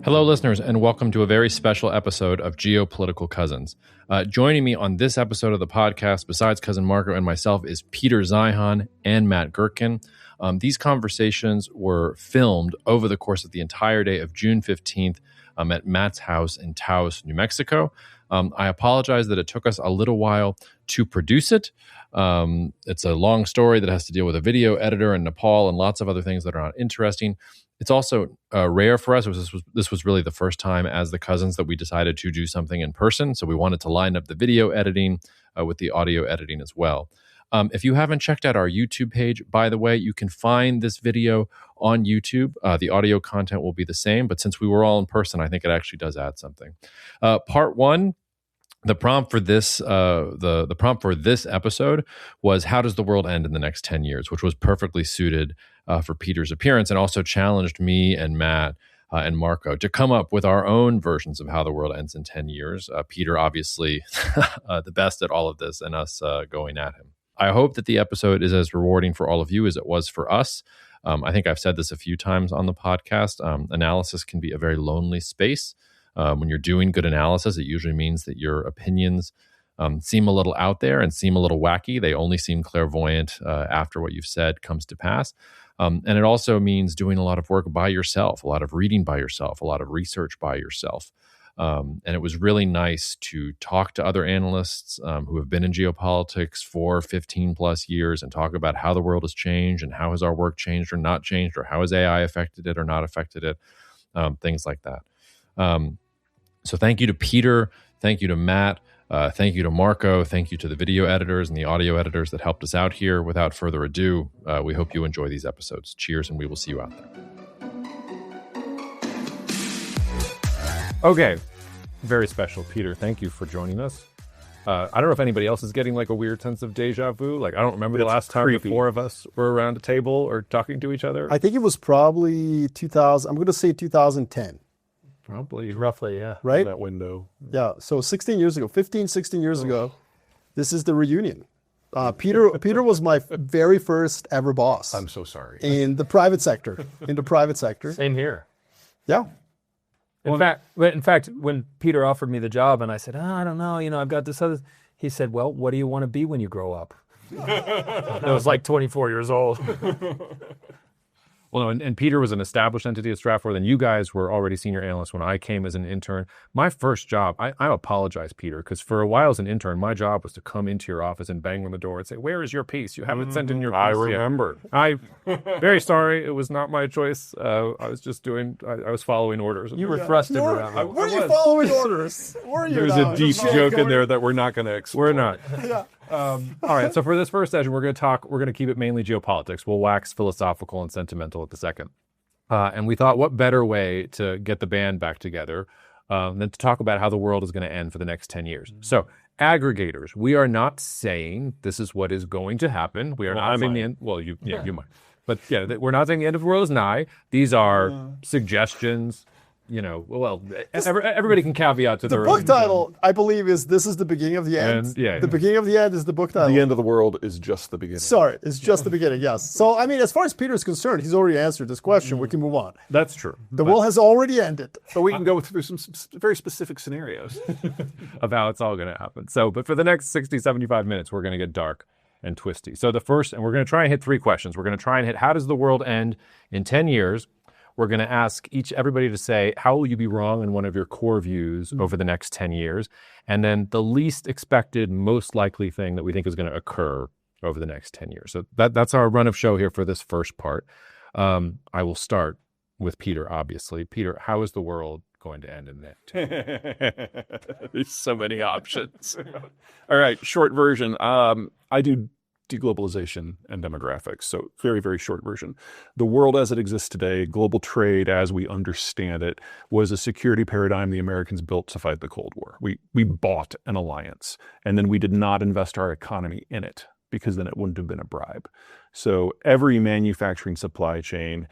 Hello, listeners, and welcome to a very special episode of Geopolitical Cousins. Joining me on this episode of the podcast, besides Cousin Marko and myself, is Peter Zeihan and Matt Gertken. These conversations were filmed over the course of the entire day of June 15th at Matt's house in Taos, New Mexico. I apologize that it took us a little while to produce it. It's a long story that has to deal with a video editor in Nepal and lots of other things that are not interesting. It's also rare for us. This was really the first time as the Cousins that we decided to do something in person. So we wanted to line up the video editing with the audio editing as well. If you haven't checked out our YouTube page, by the way, you can find this video on YouTube. The audio content will be the same, but since we were all in person, I think it actually does add something. Part one. The prompt for this the prompt for this episode was, how does the world end in the next 10 years, which was perfectly suited for Peter's appearance, and also challenged me and Matt and Marko to come up with our own versions of how the world ends in 10 years. Peter, obviously, the best at all of this, and us going at him. I hope that the episode is as rewarding for all of you as it was for us. I think I've said this a few times on the podcast. Analysis can be a very lonely space. When you're doing good analysis, it usually means that your opinions seem a little out there and seem a little wacky. They only seem clairvoyant after what you've said comes to pass. And it also means doing a lot of work by yourself, a lot of reading by yourself, a lot of research by yourself. And it was really nice to talk to other analysts who have been in geopolitics for 15 plus years and talk about how the world has changed and how has our work changed or not changed, or how has AI affected it or not affected it, things like that. So thank you to Peter, thank you to Matt, thank you to Marko, thank you to the video editors and the audio editors that helped us out here. Without further ado, we hope you enjoy these episodes. Cheers, and we will see you out there. Okay, very special, Peter. Thank you for joining us. I don't know if anybody else is getting like a weird sense of deja vu. Like, I don't remember the last time the four of us were around a table or talking to each other. I think it was probably 2000. I'm going to say 2010. Probably. Roughly, yeah. Right? That window. Yeah. So 16 years ago, 16 years ago, this is the reunion. Peter was my very first ever boss. I'm so sorry. In the private sector. Same here. Yeah. In fact, when Peter offered me the job and I said, I don't know, I've got this other, he said, well, what do you want to be when you grow up? I was like 24 years old. Well, no, and Peter was an established entity at Stratfor. Then you guys were already senior analysts when I came as an intern. My first job, I apologize, Peter, because for a while as an intern, my job was to come into your office and bang on the door and say, where is your piece? You haven't sent in your piece I remember. I'm very sorry. It was not my choice. I was just I was following orders. You were thrusted around. Were you following orders? Were you? There's a deep joke in there that we're not going to explore. We're not. Yeah. All right, so for this first session, we're going to keep it mainly geopolitics. We'll wax philosophical and sentimental at the second. And we thought, what better way to get the band back together than to talk about how the world is going to end for the next 10 years. So, aggregators, we are not saying this is what is going to happen. We are not saying the end. Well, you might. But yeah, we're not saying the end of the world is nigh. These are suggestions. Everybody can caveat to their book title, I believe, is This is the Beginning of the End. The Beginning of the End is the book title. The end of the world is just the beginning. Sorry, it's just the beginning, yes. So, I mean, as far as Peter's concerned, he's already answered this question. We can move on. That's true. The world has already ended. But we can go through some very specific scenarios of how it's all going to happen. So, but for the next 60, 75 minutes, we're going to get dark and twisty. So the first, and we're going to try and hit three questions. We're going to try and hit, how does the world end in 10 years? We're going to ask everybody to say, how will you be wrong in one of your core views over the next 10 years? And then the least expected, most likely thing that we think is going to occur over the next 10 years. So that's our run of show here for this first part. I will start with Peter, obviously. Peter, how is the world going to end in that? There's so many options. All right, short version. I do deglobalization and demographics. So very, very short version. The world as it exists today, global trade as we understand it, was a security paradigm the Americans built to fight the Cold War. We bought an alliance, and then we did not invest our economy in it, because then it wouldn't have been a bribe. So every manufacturing supply chain,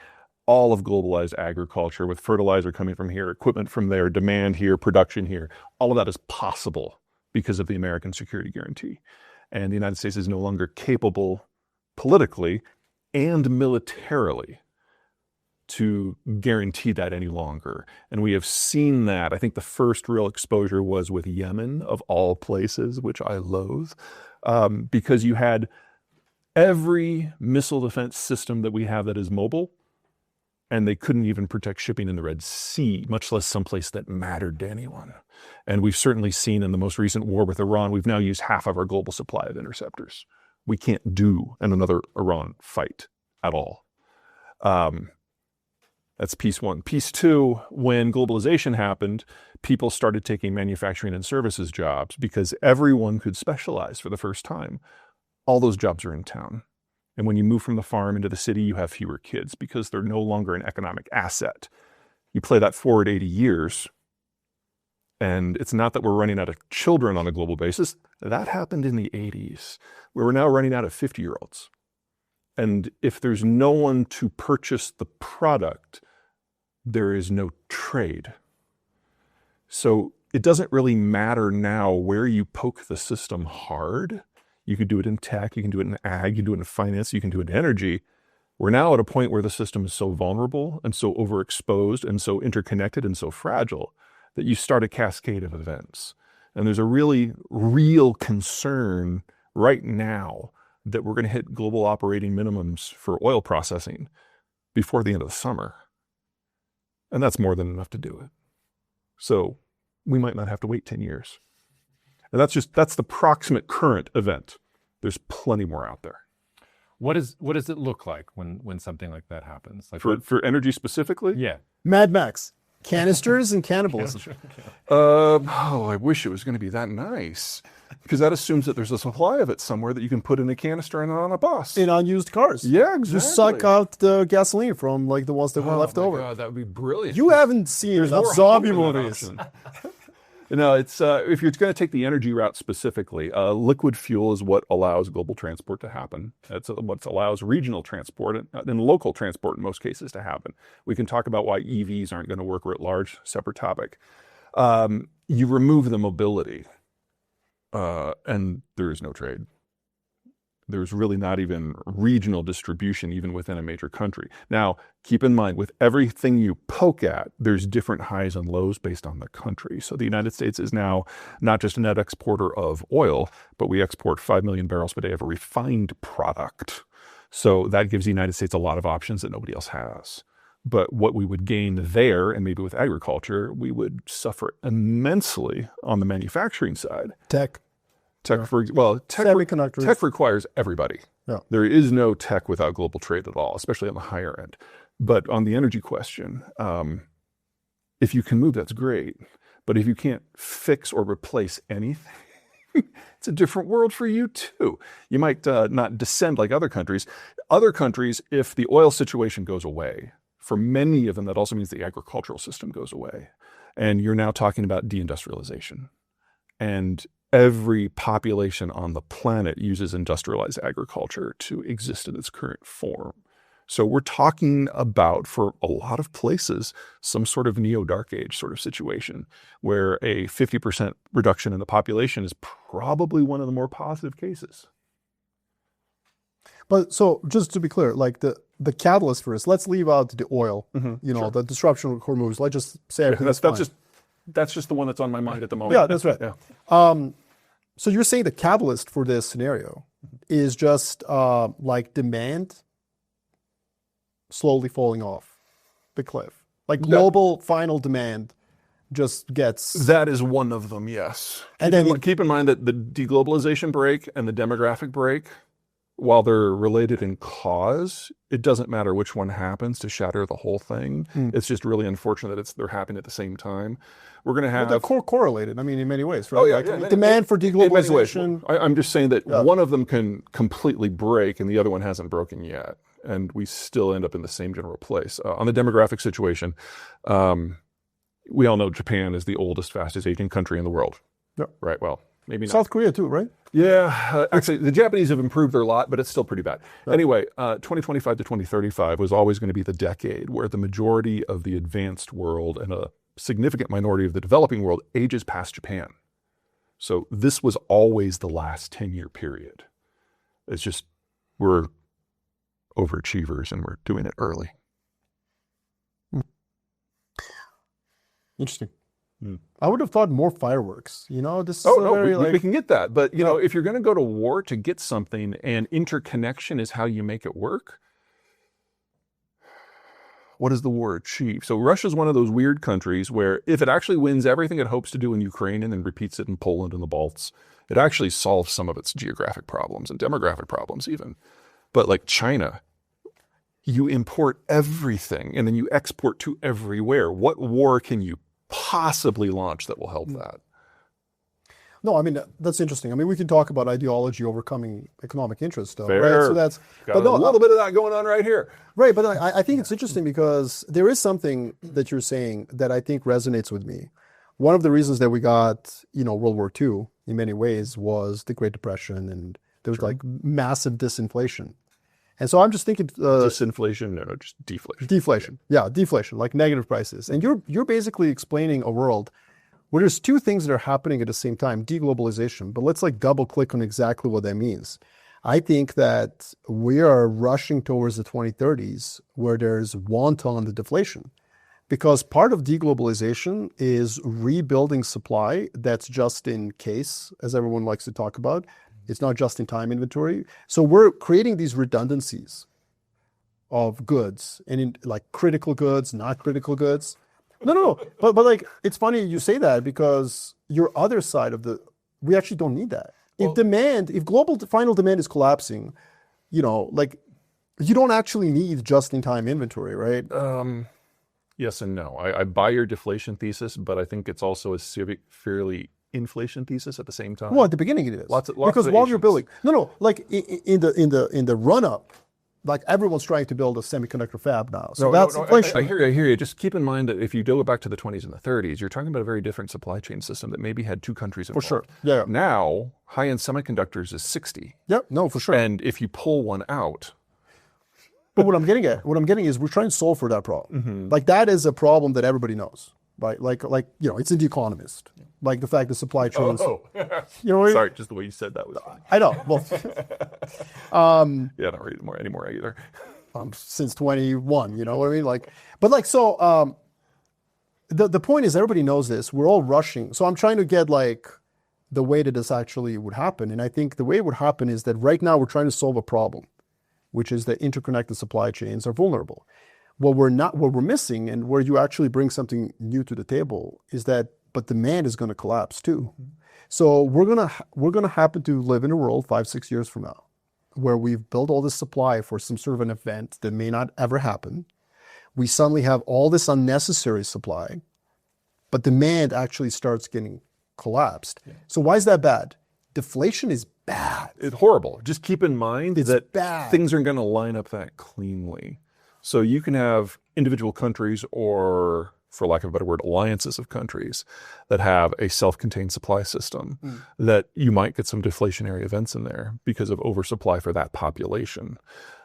all of globalized agriculture, with fertilizer coming from here, equipment from there, demand here, production here, all of that is possible because of the American security guarantee. And the United States is no longer capable politically and militarily to guarantee that any longer. And we have seen that. I think the first real exposure was with Yemen, of all places, which I loathe, because you had every missile defense system that we have that is mobile, and they couldn't even protect shipping in the Red Sea, much less someplace that mattered to anyone. And we've certainly seen in the most recent war with Iran, we've now used half of our global supply of interceptors. We can't do another Iran fight at all. That's piece one. Piece two, when globalization happened, people started taking manufacturing and services jobs because everyone could specialize for the first time. All those jobs are in town. And when you move from the farm into the city, you have fewer kids because they're no longer an economic asset. You play that forward 80 years, and it's not that we're running out of children on a global basis. That happened in the 80s, where we're now running out of 50-year-olds. And if there's no one to purchase the product, there is no trade. So it doesn't really matter now where you poke the system hard. You could do it in tech, you can do it in ag, you can do it in finance, you can do it in energy. We're now at a point where the system is so vulnerable and so overexposed and so interconnected and so fragile that you start a cascade of events. And there's a really real concern right now that we're going to hit global operating minimums for oil processing before the end of the summer. And that's more than enough to do it. So we might not have to wait 10 years. And that's the proximate current event. There's plenty more out there. What does it look like when something like that happens? Like For energy specifically? Yeah. Mad Max, canisters and cannibalism. I wish it was going to be that nice. Because that assumes that there's a supply of it somewhere that you can put in a canister and on a bus. In unused cars. Yeah, exactly. Just suck out the gasoline from like the ones that were left over. God, that would be brilliant. You haven't seen enough zombie movies. No, it's if you're going to take the energy route specifically, liquid fuel is what allows global transport to happen. That's what allows regional transport and local transport in most cases to happen. We can talk about why EVs aren't going to work writ large, separate topic. You remove the mobility, and there is no trade. There's really not even regional distribution even within a major country. Now, keep in mind, with everything you poke at, there's different highs and lows based on the country. So the United States is now not just a net exporter of oil, but we export 5 million barrels per day of a refined product. So that gives the United States a lot of options that nobody else has. But what we would gain there, and maybe with agriculture, we would suffer immensely on the manufacturing side. Tech. Semiconductors. Tech requires everybody. Yeah. There is no tech without global trade at all, especially on the higher end. But on the energy question, if you can move, that's great. But if you can't fix or replace anything, it's a different world for you too. You might not descend like other countries. Other countries, if the oil situation goes away, for many of them, that also means the agricultural system goes away. And you're now talking about deindustrialization. And every population on the planet uses industrialized agriculture to exist in its current form. So we're talking about, for a lot of places, some sort of neo-dark age sort of situation where a 50% reduction in the population is probably one of the more positive cases. But so just to be clear, like the catalyst for this, let's leave out the oil, Sure. the disruption of Hormuz. Let's just say that's just the one that's on my mind at the moment. Yeah, that's right. Yeah. So you're saying the catalyst for this scenario is just like demand slowly falling off the cliff. Like global final demand just gets... That is one of them, yes. And keep in mind that the deglobalization break and the demographic break, while they're related in cause, it doesn't matter which one happens to shatter the whole thing. It's just really unfortunate that they're happening at the same time. We're going to have... Well, they're correlated, I mean, in many ways. Right? Demand for deglobalization... I'm just saying that one of them can completely break and the other one hasn't broken yet. And we still end up in the same general place. On the demographic situation, we all know Japan is the oldest, fastest aging country in the world. Yep. Right, well, maybe not. South Korea too, right? Yeah, actually, the Japanese have improved their lot, but it's still pretty bad. Right. Anyway, 2025 to 2035 was always going to be the decade where the majority of the advanced world and a significant minority of the developing world ages past Japan. So this was always the last 10-year period. It's just we're overachievers and we're doing it early. Interesting. I would have thought more fireworks. This is we can get that. But, if you're going to go to war to get something and interconnection is how you make it work, what does the war achieve? So Russia's one of those weird countries where if it actually wins everything it hopes to do in Ukraine and then repeats it in Poland and the Balts, it actually solves some of its geographic problems and demographic problems even. But like China, you import everything and then you export to everywhere. What war can you possibly launch that will help that? No, I mean, that's interesting. I mean, we can talk about ideology overcoming economic interest, though. Fair. Right? So that's got a little bit of that going on right here. Right, but I think it's interesting because there is something that you're saying that I think resonates with me. One of the reasons that we got, World War II in many ways was the Great Depression, and there was like massive disinflation. And so I'm just thinking disinflation, no, just deflation. Deflation. Yeah, deflation, like negative prices. And you're basically explaining a world where there's two things that are happening at the same time, deglobalization. But let's like double click on exactly what that means. I think that we are rushing towards the 2030s where there's wanton deflation. Because part of deglobalization is rebuilding supply that's just in case, as everyone likes to talk about. It's not just in time inventory. So we're creating these redundancies of goods and in like critical goods, not critical goods. No. But like, it's funny you say that because your other side of we actually don't need that. If global final demand is collapsing, like you don't actually need just in time inventory, right? Yes and no. I buy your deflation thesis, but I think it's also a fairly inflation thesis at the same time. Well, at the beginning it is. Lots because of while Asians. you're building, like in the run up, like everyone's trying to build a semiconductor fab now. So that's inflation. I hear you. Just keep in mind that if you go back to the 20s and the 30s, you're talking about a very different supply chain system that maybe had two countries involved. For sure. Yeah. Now, high-end semiconductors is 60. Yep. No, for sure. And if you pull one out. But what I'm getting is we're trying to solve for that problem. Mm-hmm. Like that is a problem that everybody knows. Right? Like it's in The Economist. Like the fact that supply chains. Sorry, just the way you said that was funny. I know. Well, I don't read it anymore either. Since 21, you know what I mean? The point is everybody knows this. We're all rushing. So I'm trying to get like the way that this actually would happen. And I think the way it would happen is that right now we're trying to solve a problem, which is that interconnected supply chains are vulnerable. What we're missing, and where you actually bring something new to the table, is that but demand is going to collapse too. Mm-hmm. So we're gonna happen to live in a world 5-6 years from now, where we've built all this supply for some sort of an event that may not ever happen. We suddenly have all this unnecessary supply, but demand actually starts getting collapsed. Yeah. So why is that bad? Deflation is bad. It's horrible. Just keep in mind that bad. Things aren't going to line up that cleanly. So you can have individual countries or, for lack of a better word, alliances of countries that have a self-contained supply system that you might get some deflationary events in there because of oversupply for that population.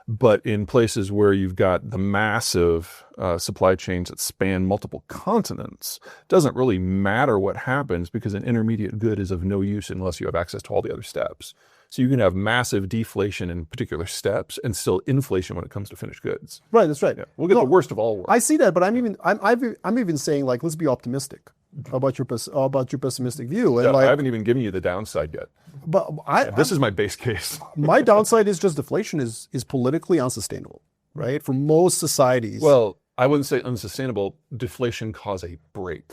But in places where you've got the massive supply chains that span multiple continents, doesn't really matter what happens because an intermediate good is of no use unless you have access to all the other steps. So you can have massive deflation in particular steps and still inflation when it comes to finished goods. Right, that's right. Yeah. We'll get the worst of all worlds. I see that, but I'm even saying like let's be optimistic about your pessimistic view. And I haven't even given you the downside yet. But this is my base case. My downside is just deflation is politically unsustainable, right? For most societies. Well, I wouldn't say unsustainable. Deflation cause a break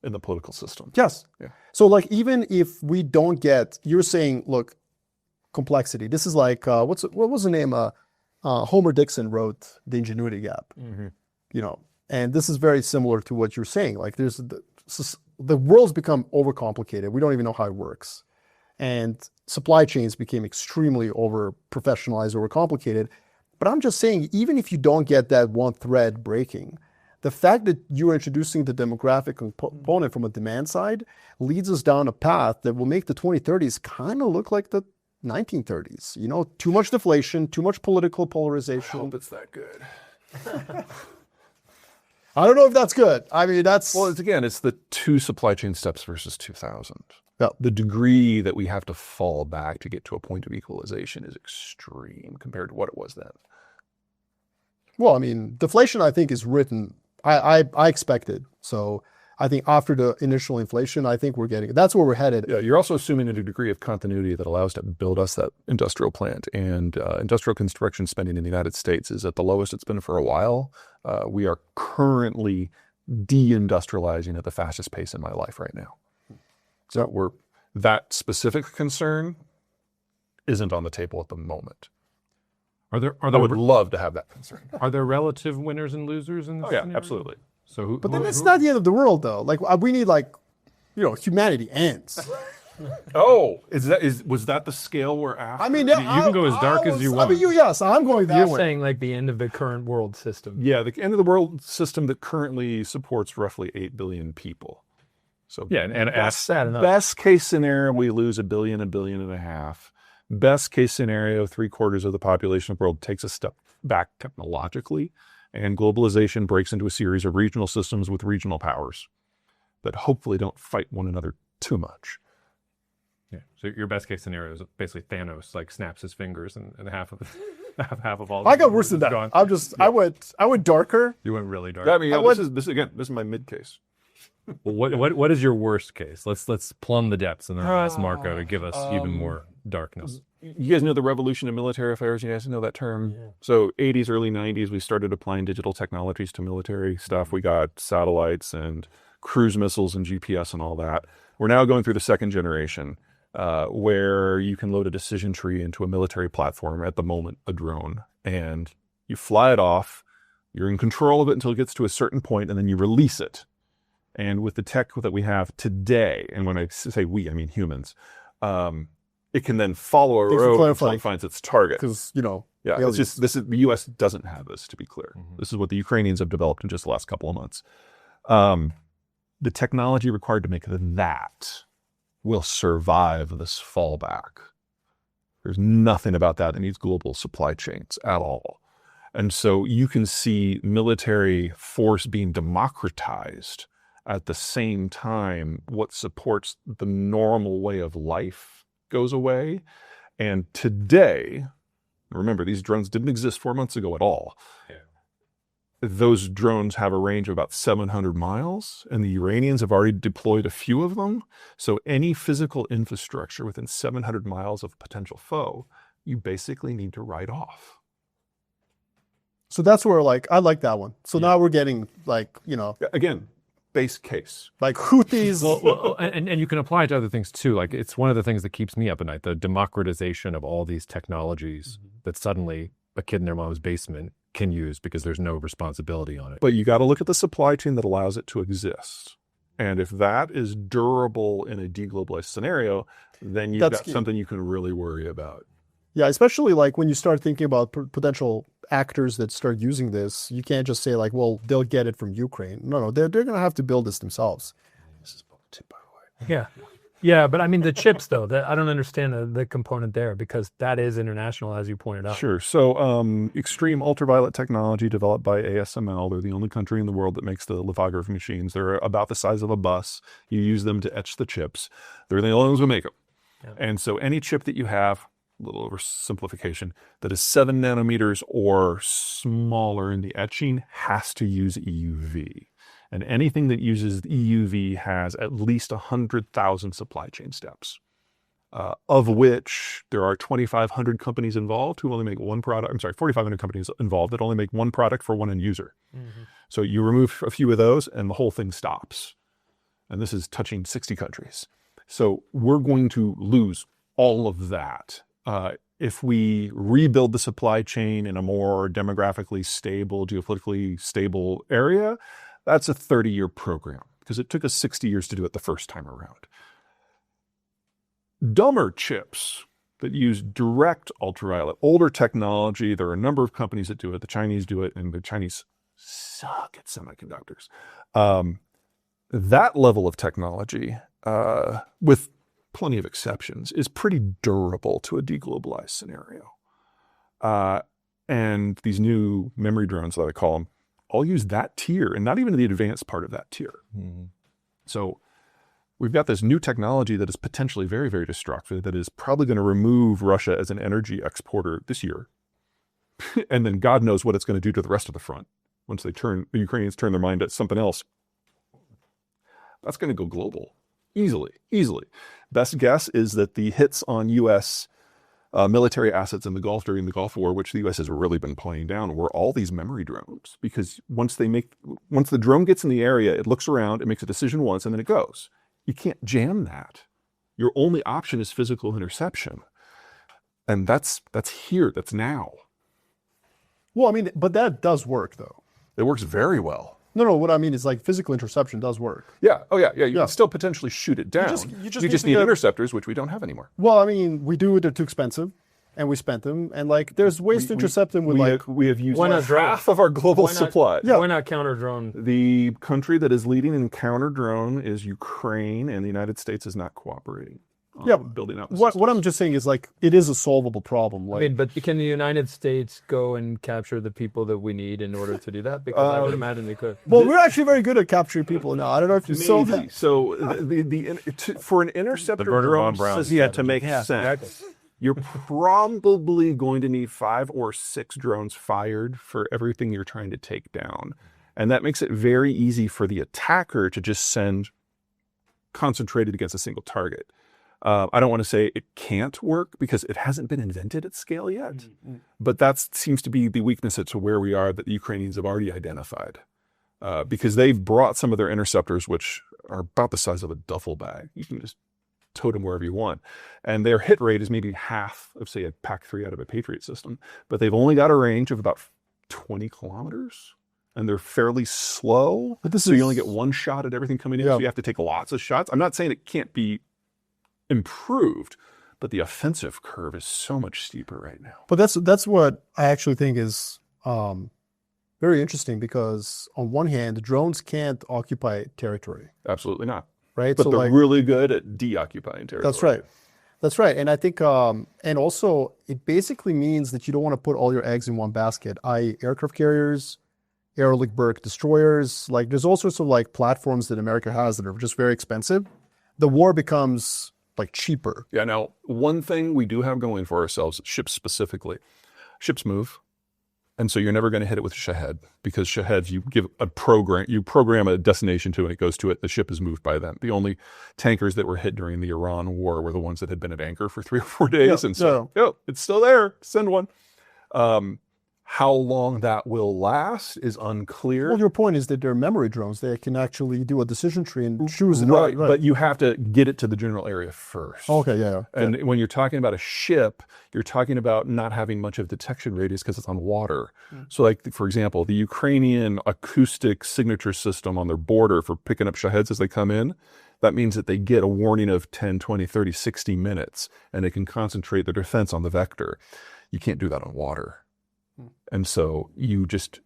in the political system. Yes. Yeah. So like even if we don't get, you're saying, look, complexity. This is like what was the name? Homer Dixon wrote The Ingenuity Gap. Mm-hmm. You know, and this is very similar to what you're saying. Like there's the world's become overcomplicated. We don't even know how it works. And supply chains became extremely over-professionalized, over-complicated. But I'm just saying, even if you don't get that one thread breaking, the fact that you're introducing the demographic component from a demand side leads us down a path that will make the 2030s kind of look like the 1930s. You know, too much deflation, too much political polarization. I hope it's that good. I don't know if that's good. I mean, that's... Well, it's the two supply chain steps versus 2000. Yeah. The degree that we have to fall back to get to a point of equalization is extreme compared to what it was then. Well, I mean, deflation, I think, is written... I expect it. So I think after the initial inflation, I think we're getting, that's where we're headed. Yeah, you're also assuming a degree of continuity that allows to build us that industrial plant. And industrial construction spending in the United States is at the lowest it's been for a while. We are currently deindustrializing at the fastest pace in my life right now. So that specific concern isn't on the table at the moment. I would love to have that concern. Are there relative winners and losers in this? Oh yeah, scenario? absolutely. So, But then it's not the end of the world, though. Like we need, like, humanity ends. Oh, was that the scale we're after? I mean, you can go as dark as you want. I mean, yes, I'm going that You're way. saying like the end of the current world system. Yeah, the end of the world system that currently supports roughly 8 billion people. So yeah, and That's sad enough. best case scenario, we lose 1 billion, 1.5 billion. Best case scenario, 3/4 of the population of the world takes a step back technologically, and globalization breaks into a series of regional systems with regional powers that hopefully don't fight one another too much. Yeah. So your best case scenario is basically Thanos like snaps his fingers and half of all. I got worse than that. gone. I went darker. You went really dark. I mean, this is my mid case. Well, what is your worst case? Let's plumb the depths and then ask Marko to give us even more darkness. You guys know the revolution in military affairs? You guys know that term? Yeah. So 80s, early 90s, we started applying digital technologies to military stuff. We got satellites and cruise missiles and GPS and all that. We're now going through the second generation, where you can load a decision tree into a military platform, at the moment a drone, and you fly it off. You're in control of it until it gets to a certain point, and then you release it. And with the tech that we have today, and when I say we, I mean humans, it can then follow a road until it finds its target. Because, yeah, it's just, the U.S. doesn't have this, to be clear. Mm-hmm. This is what the Ukrainians have developed in just the last couple of months. The technology required to make that will survive this fallback. There's nothing about that that needs global supply chains at all. And so you can see military force being democratized at the same time what supports the normal way of life goes away. And today, remember, these drones didn't exist 4 months ago at all. Yeah. Those drones have a range of about 700 miles, and the Iranians have already deployed a few of them. So any physical infrastructure within 700 miles of a potential foe, you basically need to write off. So that's where, I like that one. So now we're getting, Again, base case. Like Houthis. Well, and you can apply it to other things too. Like, it's one of the things that keeps me up at night, the democratization of all these technologies that suddenly a kid in their mom's basement can use because there's no responsibility on it. But you got to look at the supply chain that allows it to exist. And if that is durable in a deglobalized scenario, then you've got something you can really worry about. Yeah, especially when you start thinking about potential actors that start using this, you can't just say well, they'll get it from Ukraine. No, they're going to have to build this themselves. This is tip, by the way. Yeah, but I mean the chips though, I don't understand the component there because that is international, as you pointed out. Sure. So extreme ultraviolet technology developed by ASML. They're the only country in the world that makes the lithography machines. They're about the size of a bus. You use them to etch the chips. They're the only ones who make them. Yeah. And so any chip that you have, a little oversimplification, that is 7 nanometers or smaller in the etching has to use EUV. And anything that uses EUV has at least 100,000 supply chain steps, of which there are 2,500 companies involved who only make one product. 4,500 companies involved that only make one product for one end user. Mm-hmm. So you remove a few of those and the whole thing stops. And this is touching 60 countries. So we're going to lose all of that. If we rebuild the supply chain in a more demographically stable, geopolitically stable area, that's a 30-year program because it took us 60 years to do it the first time around. Dumber chips that use direct ultraviolet, older technology, there are a number of companies that do it. The Chinese do it, and the Chinese suck at semiconductors. That level of technology, with plenty of exceptions, is pretty durable to a deglobalized scenario. And these new memory drones, that I call them, all use that tier and not even the advanced part of that tier. Mm-hmm. So we've got this new technology that is potentially very, very destructive, that is probably going to remove Russia as an energy exporter this year. And then God knows what it's going to do to the rest of the front once the Ukrainians turn their mind at something else. That's going to go global. Easily. Best guess is that the hits on U.S. Military assets in the Gulf during the Gulf War, which the U.S. has really been playing down, were all these memory drones. Because once the drone gets in the area, it looks around, it makes a decision once, and then it goes. You can't jam that. Your only option is physical interception. And that's here, that's now. Well, I mean, but that does work, though. It works very well. No, what I mean is like physical interception does work. Yeah, you can still potentially shoot it down. You just need need interceptors, which we don't have anymore. Well, I mean, we do, they're too expensive, and we spent them, and like there's ways to intercept them with we have used Why not drone? half of our global supply. Why not counter drone? The country that is leading in counter drone is Ukraine, and the United States is not cooperating. Building up. What I'm just saying is like it is a solvable problem. Like, I mean, but can the United States go and capture the people that we need in order to do that? Because I would imagine they could. well, we're actually very good at capturing people now. I don't know if you saw that. So for an interceptor drone to make sense, you're probably going to need 5 or 6 drones fired for everything you're trying to take down. And that makes it very easy for the attacker to just send concentrated against a single target. I don't want to say it can't work because it hasn't been invented at scale yet, but that seems to be the weakness to where we are that the Ukrainians have already identified because they've brought some of their interceptors, which are about the size of a duffel bag. You can just tote them wherever you want. And their hit rate is maybe half of, say, a PAC-3 out of a Patriot system, but they've only got a range of about 20 kilometers. And they're fairly slow, so you only get one shot at everything coming in, so you have to take lots of shots. I'm not saying it can't be improved, but the offensive curve is so much steeper right now. But that's what I actually think is very interesting because on one hand, drones can't occupy territory. Absolutely not. Right? But they're really good at de-occupying territory. That's right. And I think, and also it basically means that you don't want to put all your eggs in one basket, i.e. aircraft carriers, Ehrlich-Berg destroyers. Like there's all sorts of like platforms that America has that are just very expensive. The war becomes like cheaper. Yeah. Now, one thing we do have going for ourselves, ships specifically, ships move. And so you're never going to hit it with Shahed because Shaheds, you program a destination to and it goes to it. The ship is moved by them. The only tankers that were hit during the Iran war were the ones that had been at anchor for 3 or 4 days. It's still there. Send one. How long that will last is unclear. Well, your point is that they're memory drones. They can actually do a decision tree and choose it. Right, but you have to get it to the general area first. Okay, yeah. And when you're talking about a ship, you're talking about not having much of detection radius because it's on water. So like, for example, the Ukrainian acoustic signature system on their border for picking up Shaheds as they come in, that means that they get a warning of 10, 20, 30, 60 minutes, and they can concentrate their defense on the vector. You can't do that on water. And so you just,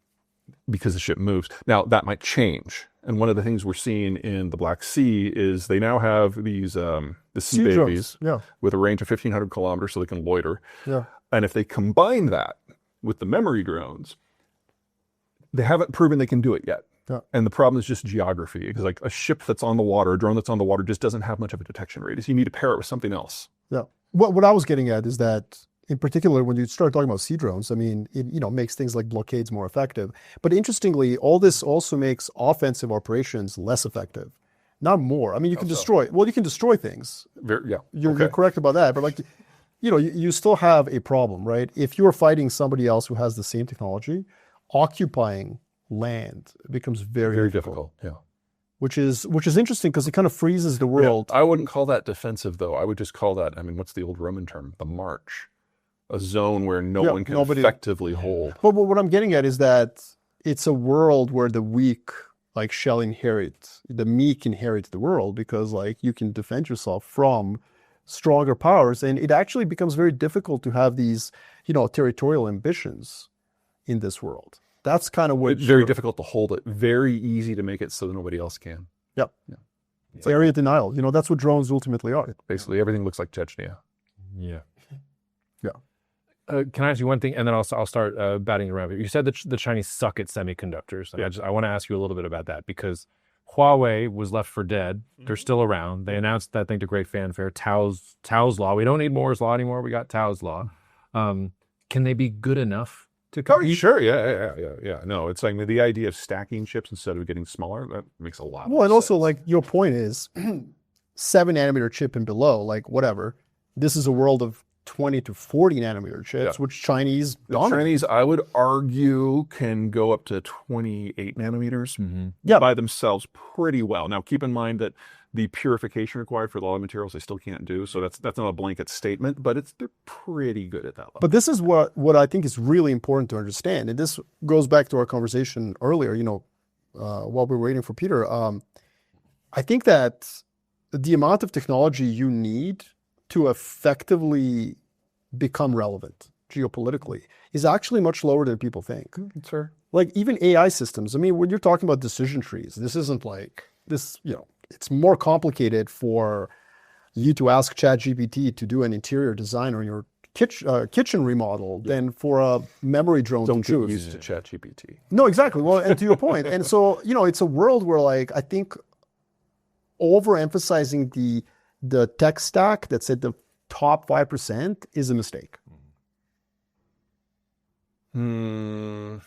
because the ship moves. Now, that might change. And one of the things we're seeing in the Black Sea is they now have these the sea babies with a range of 1,500 kilometers so they can loiter. Yeah. And if they combine that with the memory drones, they haven't proven they can do it yet. Yeah. And the problem is just geography. Because like a ship that's on the water, a drone that's on the water just doesn't have much of a detection radius. You need to pair it with something else. Yeah. What I was getting at is that in particular, when you start talking about sea drones, I mean, it makes things like blockades more effective. But interestingly, all this also makes offensive operations less effective, not more. I mean, you can destroy. Well, you can destroy things. You're correct about that. But like, you still have a problem, right? If you're fighting somebody else who has the same technology, occupying land becomes very difficult. Yeah. Which is interesting because it kind of freezes the world. Yeah, I wouldn't call that defensive, though. I would just call that, what's the old Roman term? The march. A zone where no one can effectively hold. But what I'm getting at is that it's a world where the weak shall inherit, the meek inherit the world because you can defend yourself from stronger powers. And it actually becomes very difficult to have these, territorial ambitions in this world. That's kind of what... It's very difficult to hold it. Very easy to make it so that nobody else can. Yep. Yeah. It's area denial. That's what drones ultimately are. Basically, everything looks like Chechnya. Yeah. Yeah. Can I ask you one thing, and then I'll start batting around. You said that the Chinese suck at semiconductors. I want to ask you a little bit about that because Huawei was left for dead. They're still around. They announced that thing to great fanfare, Tao's law. We don't need Moore's law anymore. We got Tao's law. Can they be good enough to Oh, compete? sure. Yeah. No, it's like the idea of stacking chips instead of getting smaller, that makes a lot of Well, and sense. also like your point is 7 nanometer chip and below, like whatever. This is a world of 20 to 40 nanometer chips, which Chinese The dominate. Chinese, I would argue, can go up to 28 nanometers Yeah. by themselves pretty well. Now, keep in mind that the purification required for a lot of materials they still can't do, so that's not a blanket statement, but they're pretty good at that level. But this is what I think is really important to understand, and this goes back to our conversation earlier. While we were waiting for Peter, I think that the amount of technology you need to effectively become relevant geopolitically is actually much lower than people think. Sure. Like even AI systems. I mean, when you're talking about decision trees, this isn't like this. It's more complicated for you to ask ChatGPT to do an interior design on your kitchen remodel than for a memory drone Don't to choose. get used to ChatGPT. No, exactly. Well, and to your point, and so it's a world where like I think overemphasizing the tech stack that's at the top 5% is a mistake. You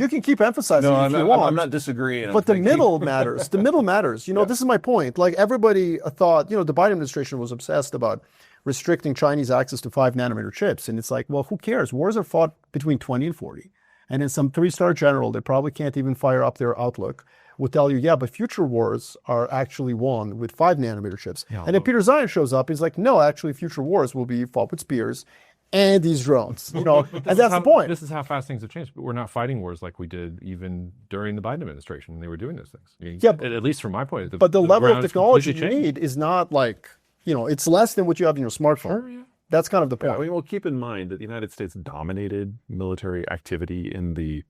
can keep emphasizing it if you want. I'm not disagreeing. But the middle matters. The middle matters. This is my point. Like everybody thought, the Biden administration was obsessed about restricting Chinese access to 5 nanometer chips. And it's like, well, who cares? Wars are fought between 20 and 40. And then some 3-star general that probably can't even fire up their Outlook will tell you, yeah, but future wars are actually won with 5 nanometer chips. And then Peter Zeihan shows up. He's like, no, actually future wars will be fought with spears and these drones, and that's the point. This is how fast things have changed. But we're not fighting wars like we did even during the Biden administration when they were doing those things. Yeah, at least from my point. But the level of technology you changed. need is not like, it's less than what you have in your smartphone. Sure, yeah. That's kind of the point. Yeah, well, keep in mind that the United States dominated military activity in the,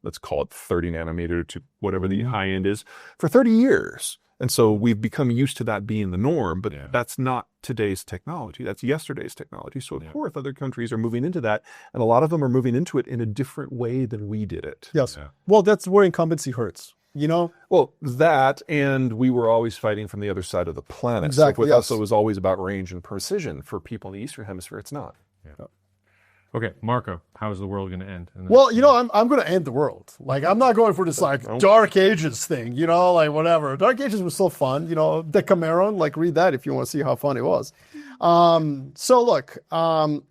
let's call it 30 nanometer to whatever the high end is, for 30 years. And so we've become used to that being the norm, but that's not today's technology. That's yesterday's technology. So of course other countries are moving into that, and a lot of them are moving into it in a different way than we did it. Yes. Yeah. Well, that's where incumbency hurts, Well, that, and we were always fighting from the other side of the planet. Exactly. So with us, it was always about range and precision. For people in the Eastern Hemisphere, it's not. Yeah. Okay, Marko, how is the world going to end? Well, I'm going to end the world. Like, I'm not going for this Dark Ages thing, like whatever. Dark Ages was so fun, Decameron, like read that if you want to see how fun it was. So look,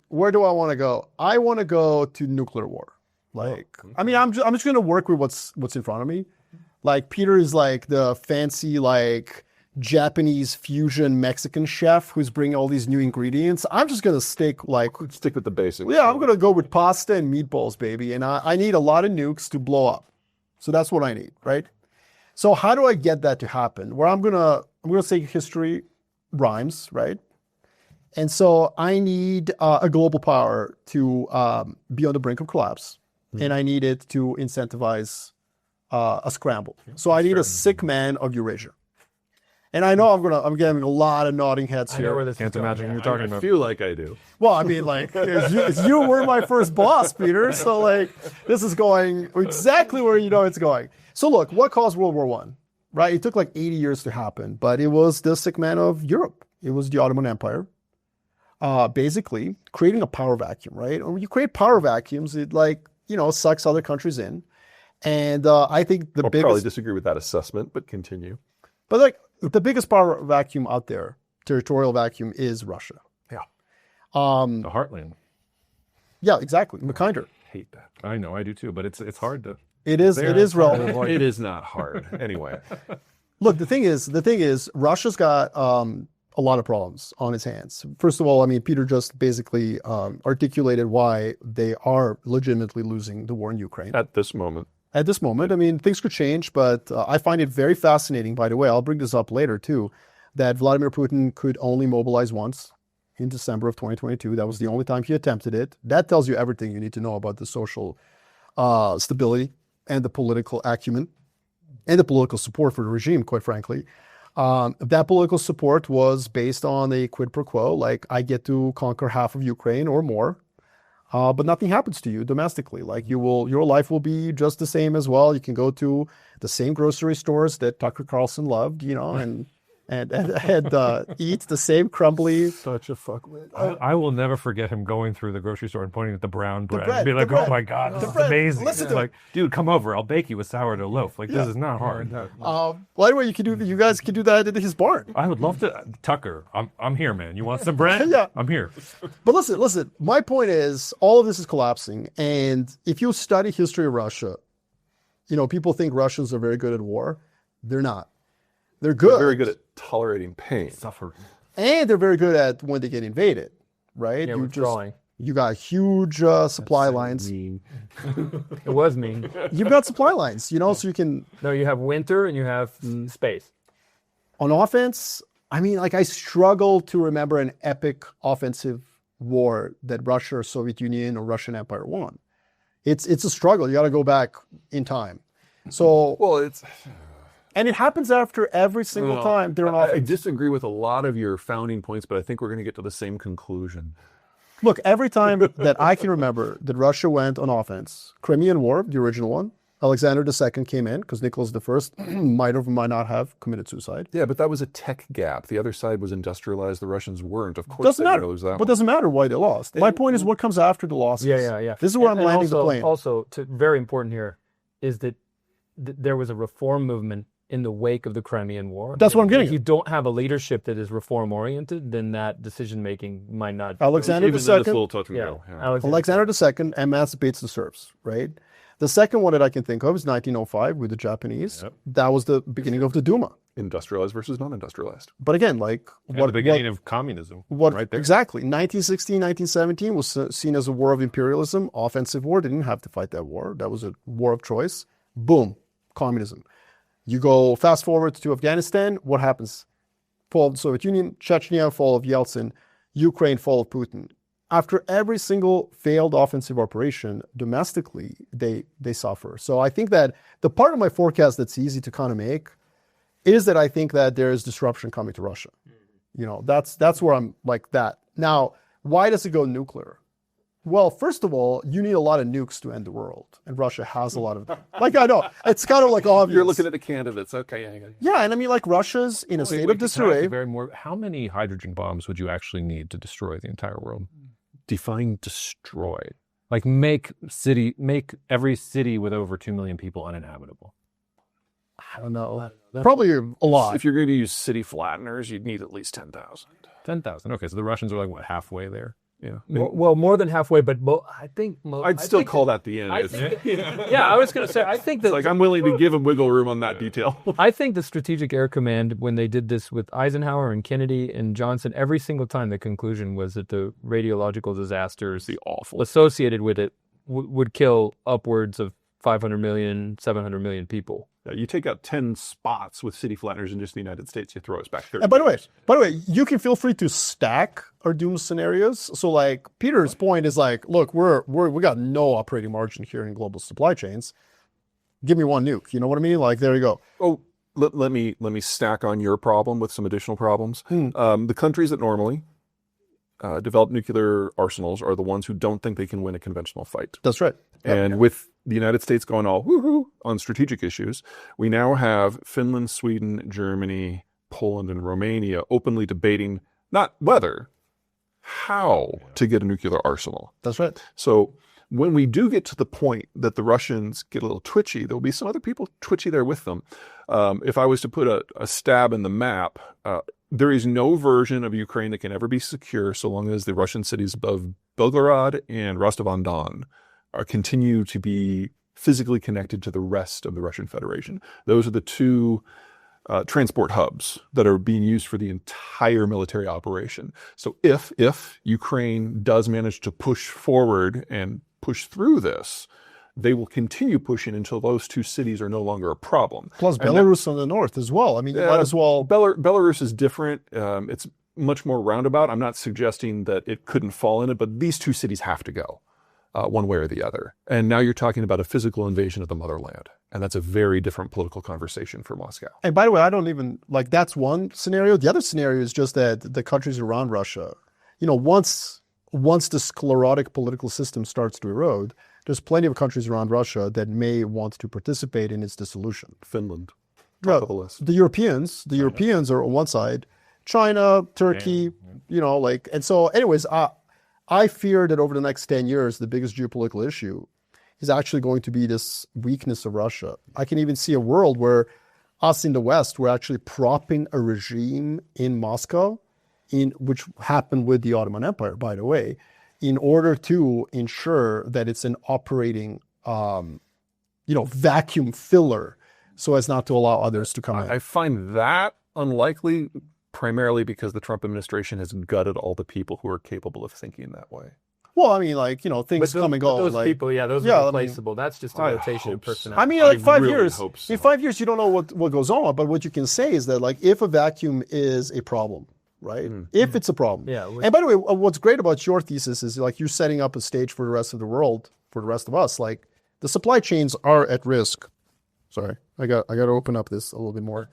where do I want to go? I want to go to nuclear war. I'm just going to work with what's in front of me. Like Peter is like the fancy Japanese fusion Mexican chef who's bringing all these new ingredients. I'm just going to stick with the basics. Yeah, I'm going to go with pasta and meatballs, baby. And I need a lot of nukes to blow up. So that's what I need, right? So how do I get that to happen? Where I'm going to say history rhymes, right? And so I need a global power to be on the brink of collapse. And I need it to incentivize a scramble. So I need a sick man of Eurasia. And I know I'm getting a lot of nodding heads here. I know where this can't imagine you're talking about. I feel like I do. Well, I mean, you were my first boss, Peter. So this is going exactly where it's going. So look, what caused World War I? Right? It took 80 years to happen, but it was the sick man of Europe. It was the Ottoman Empire. Basically creating a power vacuum, right? When you create power vacuums, it sucks other countries in. And I think I'll probably disagree with that assessment, but continue. But the biggest power vacuum out there, territorial vacuum, is Russia. Yeah. The heartland. Yeah, exactly. McKinder. Hate that. I know, I do too, but it's hard to. It is relevant. It is not hard. Anyway. Look, the thing is, Russia's got a lot of problems on its hands. First of all, I mean, Peter just basically articulated why they are legitimately losing the war in Ukraine. At this moment. I mean, things could change, but I find it very fascinating, by the way, I'll bring this up later too, that Vladimir Putin could only mobilize once in December of 2022. That was the only time he attempted it. That tells you everything you need to know about the social stability and the political acumen and the political support for the regime, quite frankly. That political support was based on a quid pro quo, I get to conquer half of Ukraine or more. But nothing happens to you domestically. Your life will be just the same as well. You can go to the same grocery stores that Tucker Carlson loved, and and eat the same crumbly. Such a fuckwit. I will never forget him going through the grocery store and pointing at the brown bread, bread, and be the like, bread, "Oh my god, this is bread. amazing!" Listen to like, dude, come over. I'll bake you a sourdough loaf. Like, this is not hard. Well, anyway, you guys can do that in his barn. I would love to, Tucker. I'm here, man. You want some bread? Yeah. I'm here. But listen. My point is, all of this is collapsing, and if you study history of Russia, people think Russians are very good at war. They're not. They're good. They're very good at tolerating pain. Suffering. And they're very good at when they get invaded, right? Yeah, withdrawing. You got huge supply lines. It was mean. You've got supply lines, so you can... No, you have winter and you have space. On offense, I struggle to remember an epic offensive war that Russia or Soviet Union or Russian Empire won. It's a struggle. You got to go back in time. So... Well, And it happens after every single time they're on offense. I disagree with a lot of your founding points, but I think we're going to get to the same conclusion. Look, every time that I can remember that Russia went on offense, Crimean War, the original one, Alexander II came in because Nicholas I might or might not have committed suicide. Yeah, but that was a tech gap. The other side was industrialized. The Russians weren't. Of course, Doesn't they matter. lose that But one. doesn't matter why they lost. My point is what comes after the losses. Yeah. This is where I'm And landing also, the plane. Also, very important here is that there was a reform movement in the wake of the Crimean War. That's what I'm getting If you don't have a leadership that is reform-oriented, then that decision-making might not... Alexander Even then, it's a II, little touch and go. Yeah. Alexander II emancipates the serfs, right? The second one that I can think of is 1905 with the Japanese. Yep. That was the beginning of the Duma. Industrialized versus non-industrialized. But again, The beginning of communism. what right there. exactly? 1916, 1917 was seen as a war of imperialism, offensive war. They didn't have to fight that war. That was a war of choice. Boom, communism. You go fast forward to Afghanistan, what happens? Fall of the Soviet Union, Chechnya, fall of Yeltsin, Ukraine, fall of Putin. After every single failed offensive operation domestically, they suffer. So I think that the part of my forecast that's easy to kind of make is that I think that there is disruption coming to Russia. That's where I'm like that. Now, why does it go nuclear? Well, first of all, you need a lot of nukes to end the world. And Russia has a lot of, I know, it's kind of obvious. You're looking at the candidates. Okay. Yeah, and Russia's in a state of disarray. How many hydrogen bombs would you actually need to destroy the entire world? Define destroy. Like make every city with over 2 million people uninhabitable. I don't know. Probably a lot. If you're going to use city flatteners, you'd need at least 10,000. 10,000. Okay, so the Russians are halfway there. Yeah. Well, more than halfway, but I think... I'd still call that the end. I was going to say, I think that... I'm willing to give them wiggle room on that detail. I think the Strategic Air Command, when they did this with Eisenhower and Kennedy and Johnson, every single time the conclusion was that the radiological disasters associated with it would kill upwards of 500 million, 700 million people. You take out 10 spots with city flatteners in just the United States, you throw us back 30. And by the way, you can feel free to stack our doom scenarios. So Peter's point is look, we got no operating margin here in global supply chains. Give me one nuke. You know what I mean? There you go. Oh, let me stack on your problem with some additional problems. The countries that normally develop nuclear arsenals are the ones who don't think they can win a conventional fight. That's right. And with the United States going all woohoo on strategic issues, we now have Finland, Sweden, Germany, Poland, and Romania openly debating not whether, how to get a nuclear arsenal. That's right. So when we do get to the point that the Russians get a little twitchy, there'll be some other people twitchy there with them. If I was to put a stab in the map, there is no version of Ukraine that can ever be secure so long as the Russian cities of Belgorod and Rostov-on-Don continue to be physically connected to the rest of the Russian Federation. Those are the two transport hubs that are being used for the entire military operation. So if Ukraine does manage to push forward and push through this, they will continue pushing until those two cities are no longer a problem. Plus Belarus on the north as well. You might as well... Belarus is different. It's much more roundabout. I'm not suggesting that it couldn't fall in it, but these two cities have to go. One way or the other. And now you're talking about a physical invasion of the motherland. And that's a very different political conversation for Moscow. And by the way, I don't even, that's one scenario. The other scenario is just that the countries around Russia, once the sclerotic political system starts to erode, there's plenty of countries around Russia that may want to participate in its dissolution. Finland. top of the list. The Europeans are on one side, China, Turkey, and so anyways, I fear that over the next 10 years, the biggest geopolitical issue is actually going to be this weakness of Russia. I can even see a world where us in the West, we're actually propping a regime in Moscow, which happened with the Ottoman Empire, by the way, in order to ensure that it's an operating, vacuum filler, so as not to allow others to come in. I find that unlikely, primarily because the Trump administration has gutted all the people who are capable of thinking that way. Well, I mean, things come and go. Those people, those are replaceable. That's just a rotation of personality. I mean, 5 really years. hope so. In 5 years, you don't know what goes on. But what you can say is that, if a vacuum is a problem, right? If it's a problem. Yeah. And by the way, what's great about your thesis is you're setting up a stage for the rest of the world, for the rest of us. The supply chains are at risk. Sorry, I got to open up this a little bit more.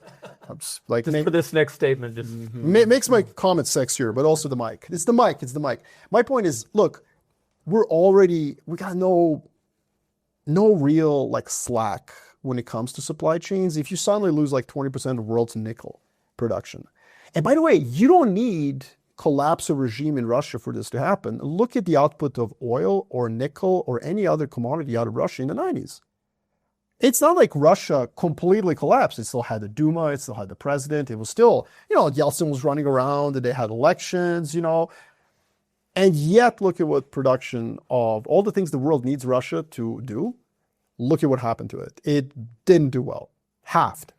For this next statement, just makes my comment sexier, but also the mic. It's the mic. My point is, look, we got no real slack when it comes to supply chains. If you suddenly lose 20% of the world's nickel production, and by the way, you don't need collapse of regime in Russia for this to happen. Look at the output of oil or nickel or any other commodity out of Russia in the 90s. It's not like Russia completely collapsed. It still had the Duma, it still had the president. It was still, Yeltsin was running around and they had elections, And yet, look at what production of all the things the world needs Russia to do. Look at what happened to it. It didn't do well. Halved,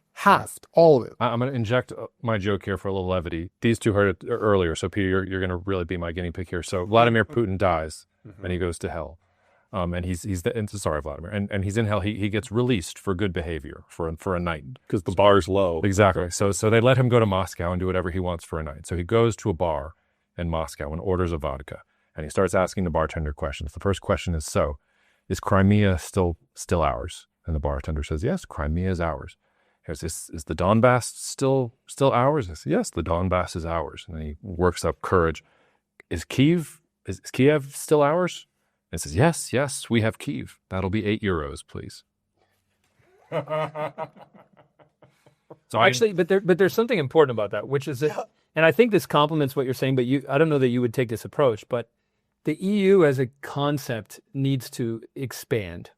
all of it. I'm going to inject my joke here for a little levity. These two heard it earlier, so Peter, you're going to really be my guinea pig here. So Vladimir Putin dies, and he goes to hell. And sorry, Vladimir, and he's in hell. He gets released for good behavior for a night because the bar's low. Exactly. So they let him go to Moscow and do whatever he wants for a night. So he goes to a bar in Moscow and orders a vodka, and he starts asking the bartender questions. The first question is, "So, is Crimea still ours?" And the bartender says, "Yes, Crimea is ours." He goes, "Is the Donbass still ours?" I say, "Yes, the Donbass is ours." And then he works up courage. Is Kiev still ours? And says, yes, we have Kyiv. That'll be €8, please. So actually, but there's something important about that, which is that, and I think this complements what you're saying, but I don't know that you would take this approach, but the EU as a concept needs to expand.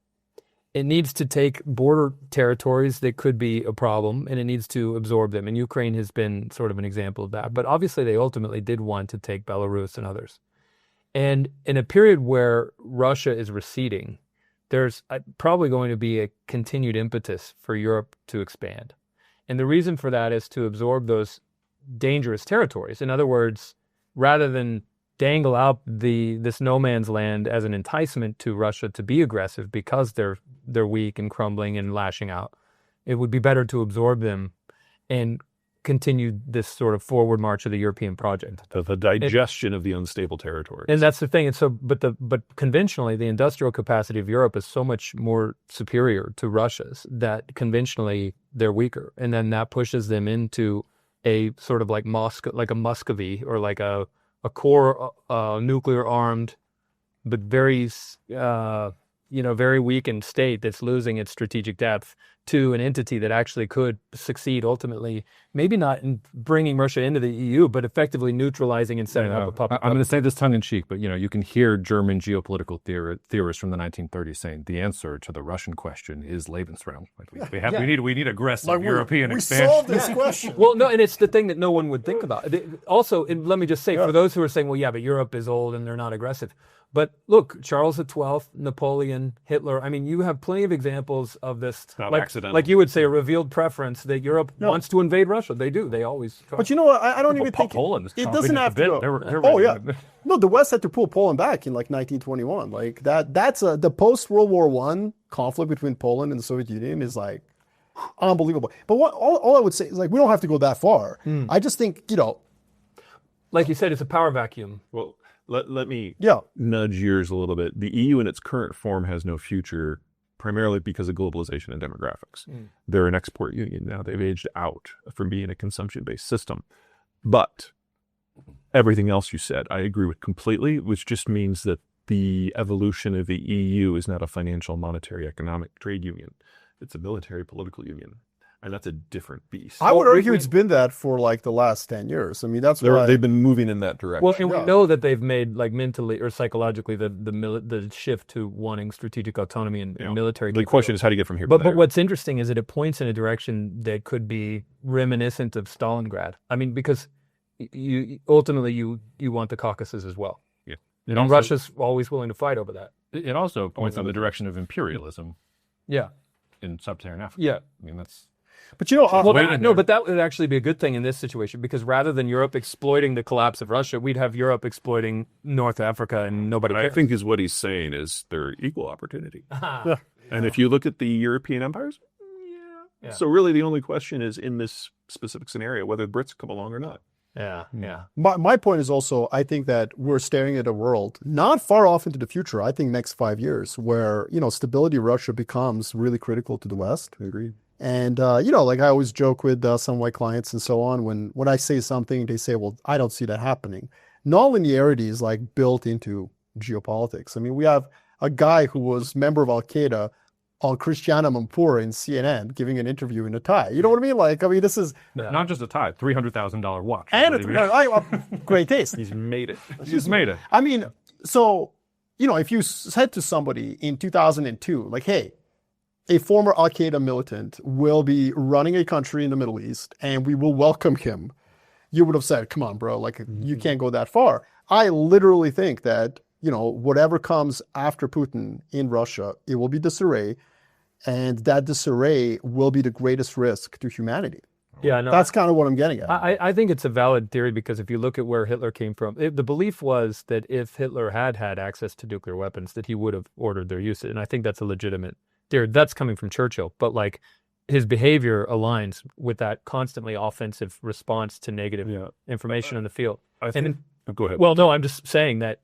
It needs to take border territories that could be a problem, and it needs to absorb them. And Ukraine has been sort of an example of that. But obviously, they ultimately did want to take Belarus and others. And in a period where Russia is receding, there's probably going to be a continued impetus for Europe to expand. And the reason for that is to absorb those dangerous territories. In other words, rather than dangle out this no man's land as an enticement to Russia to be aggressive because they're weak and crumbling and lashing out, it would be better to absorb them and continue this sort of forward march of the European project. The digestion of the unstable territories. And that's the thing. And so, but conventionally, the industrial capacity of Europe is so much more superior to Russia's that conventionally they're weaker. And then that pushes them into a sort of like a Muscovy or like a core nuclear armed, but very, very weakened state that's losing its strategic depth to an entity that actually could succeed ultimately, maybe not in bringing Russia into the EU, but effectively neutralizing and setting up a puppet. I'm going to say this tongue in cheek, but you can hear German geopolitical theorists from the 1930s saying the answer to the Russian question is Lebensraum. We need aggressive European expansion. We solved this question. Well, no, and it's the thing that no one would think about. Also, let me just say, for those who are saying, well, yeah, but Europe is old and they're not aggressive. But look, Charles XII, Napoleon, Hitler, I mean, you have plenty of examples of this. Like you would say, a revealed preference that Europe wants to invade Russia. They do. They always try. But you know what? I don't even think Poland it doesn't have to go. No, the West had to pull Poland back in 1921. Like that's the post-World War I conflict between Poland and the Soviet Union is unbelievable. But all I would say is we don't have to go that far. I just think, like you said, it's a power vacuum. Well, let me nudge yours a little bit. The EU in its current form has no future, primarily because of globalization and demographics. They're an export union now. They've aged out from being a consumption-based system. But everything else you said, I agree with completely, which just means that the evolution of the EU is not a financial, monetary, economic trade union. It's a military political union. and that's a different beast. I would argue it's been that for like the last 10 years. I mean, that's why They've been moving in that direction. Well, and we know that they've made like mentally or psychologically the shift to wanting strategic autonomy and military. The question is how do you get from here to But there? what's interesting is that it points in a direction that could be reminiscent of Stalingrad. I mean, because you ultimately want the Caucasus as well. Yeah. And Russia's always willing to fight over that. It also points in the direction of imperialism. Yeah. In sub-Saharan Africa. Yeah. I mean, that's... But you know, but that would actually be a good thing in this situation, because rather than Europe exploiting the collapse of Russia, we'd have Europe exploiting North Africa, and nobody cares. I think is what he's saying is they're equal opportunity. And if you look at the European empires, Yeah. So really the only question is in this specific scenario, whether the Brits come along or not. Yeah. my point is also, I think that we're staring at a world not far off into the future. I think next 5 years where, stability of Russia becomes really critical to the West. I agree. And, like I always joke with some of my clients and so on, when I say something, they say, well, I don't see that happening. Nonlinearity is like built into geopolitics. I mean, we have a guy who was member of Al-Qaeda on Cristiano Mampur in CNN giving an interview in a tie. You know what I mean? Like, I mean, this is... Not just a tie, $300,000 watch. And great taste. He's made it. He's made it. I mean, so, if you said to somebody in 2002, like, hey, a former Al-Qaeda militant will be running a country in the Middle East and we will welcome him, you would have said, come on, bro, like, you can't go that far. I literally think that, whatever comes after Putin in Russia, it will be disarray, and that disarray will be the greatest risk to humanity. Yeah, no, That's kind of what I'm getting at. I think it's a valid theory, because if you look at where Hitler came from, the belief was that if Hitler had access to nuclear weapons, that he would have ordered their use. And I think that's a legitimate theory. That's coming from Churchill, but like his behavior aligns with that constantly offensive response to negative information in the field. Go ahead. Well, no, I'm just saying that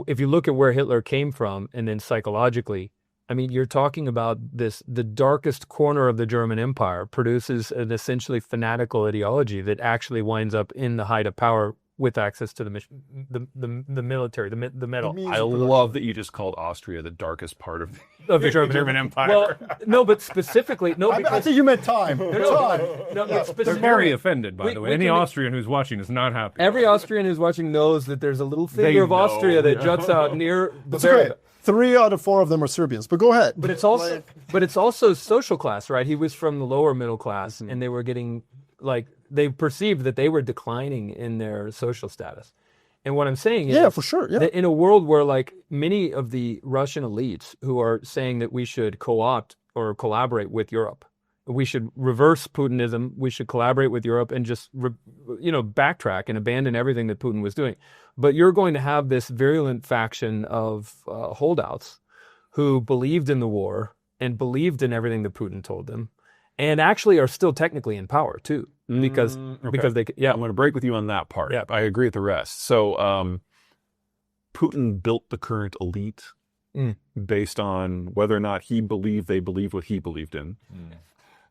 if you look at where Hitler came from, and then psychologically, I mean, you're talking about the darkest corner of the German Empire produces an essentially fanatical ideology that actually winds up in the height of power with access to the military, the metal. I love that you just called Austria the darkest part of the German Empire. Well, no, but specifically, no, I because think you meant time. They're very offended, by the way. Any Austrian who's watching is not happy. Every Austrian who's watching knows that there's a little finger of Austria that juts out near That's Bavaria. great. 3 out of 4 of them are Serbians, but go ahead. But it's also social class, right? He was from the lower middle class, and they were getting they perceived that they were declining in their social status. And what I'm saying is, for sure, that in a world where like many of the Russian elites who are saying that we should co-opt or collaborate with Europe, we should reverse Putinism, we should collaborate with Europe and just backtrack and abandon everything that Putin was doing. But you're going to have this virulent faction of holdouts who believed in the war and believed in everything that Putin told them, and actually are still technically in power too, because they I'm going to break with you on that part. Yeah. I agree with the rest. So Putin built the current elite based on whether or not he believed they believed what he believed in,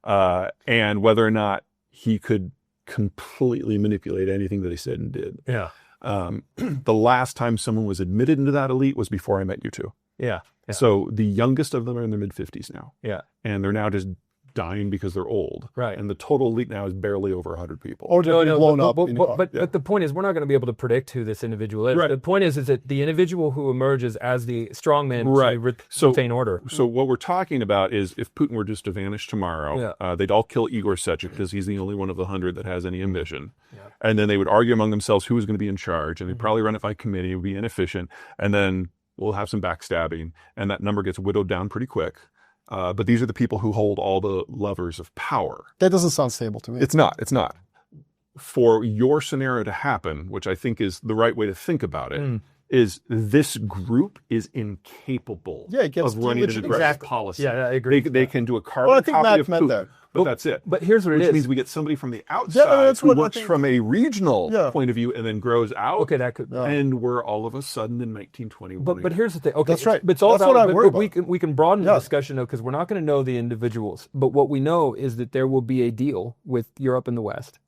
and whether or not he could completely manipulate anything that they said and did. Yeah. The last time someone was admitted into that elite was before I met you two. Yeah. So the youngest of them are in their mid-50s now. Yeah. And they're now just dying because they're old. Right. And the total elite now is barely over 100 people. Or just blown up. But the point is, we're not going to be able to predict who this individual is. Right. The point is that the individual who emerges as the strongman to retain order. So what we're talking about is if Putin were just to vanish tomorrow, they'd all kill Igor Secek because he's the only one of the 100 that has any ambition. Yeah. And then they would argue among themselves who was going to be in charge, and they'd probably run it by committee. It would be inefficient. And then we'll have some backstabbing, and that number gets whittled down pretty quick. But these are the people who hold all the levers of power. That doesn't sound stable to me. It's not. For your scenario to happen, which I think is the right way to think about it, is this group is incapable of running an aggressive policy. Yeah, I agree. They can do a carbon copy of Putin, but that's it. But here's what it is. Which means we get somebody from the outside who works from a regional point of view and then grows out. Okay, that could. And we're all of a sudden in 1921. But here's the thing. Okay, that's right. But it's all that's about, what I worry about. We can broaden the discussion though, because we're not going to know the individuals. But what we know is that there will be a deal with Europe and the West.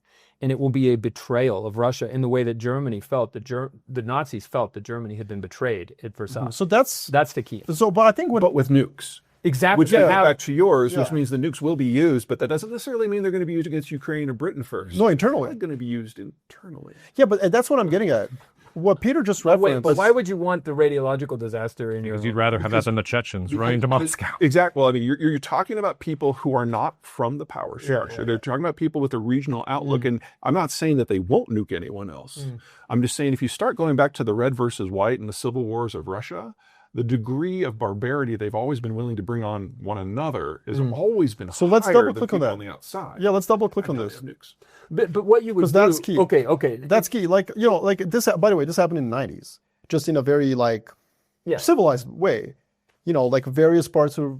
And it will be a betrayal of Russia in the way that Germany felt, the Nazis felt that Germany had been betrayed at Versailles. So that's the key. So, but I think but with nukes. Exactly. Which Yeah. goes back to yours, which Yeah. means the nukes will be used, but that doesn't necessarily mean they're going to be used against Ukraine or Britain first. No, internally. They're going to be used internally. Yeah, but that's what I'm getting at. What Peter just Wait, referenced. but why would you want the radiological disaster in your Because you'd rather have that than the Chechens running to Moscow. Exactly. Well, I mean, you're talking about people who are not from the power structure. They're talking about people with a regional outlook. And I'm not saying that they won't nuke anyone else. I'm just saying if you start going back to the red versus white and the civil wars of Russia, the degree of barbarity they've always been willing to bring on one another has always been So let's higher double than click on people that. on the outside. Yeah, let's double click on Now this. they have nukes. But what you would do... Because that's key. Okay. That's key. Like, like this, by the way, this happened in the 90s, just in a very Yeah. civilized way. Like various parts of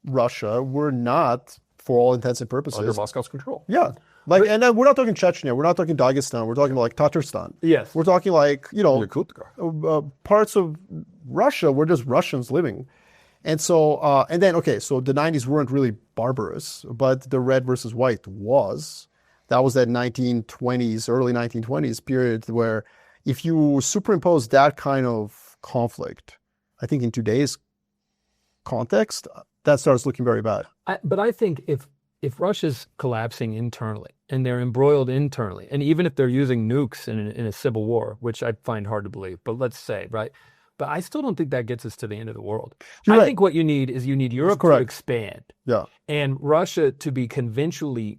Russia were not, for all intents and purposes, Under Moscow's control. yeah. And then we're not talking Chechnya, we're not talking Dagestan, we're talking Tatarstan. Yes. We're talking Yakutka. parts of Russia were just Russians living. And so, so the 90s weren't really barbarous, but the red versus white was. That was that 1920s, early 1920s period where if you superimpose that kind of conflict, I think in today's context, that starts looking very bad. But I think if Russia's collapsing internally and they're embroiled internally, and even if they're using nukes in a civil war, which I find hard to believe, but let's say, right? But I still don't think that gets us to the end of the world. I think what you need is Europe to expand. Yeah. And Russia to be conventionally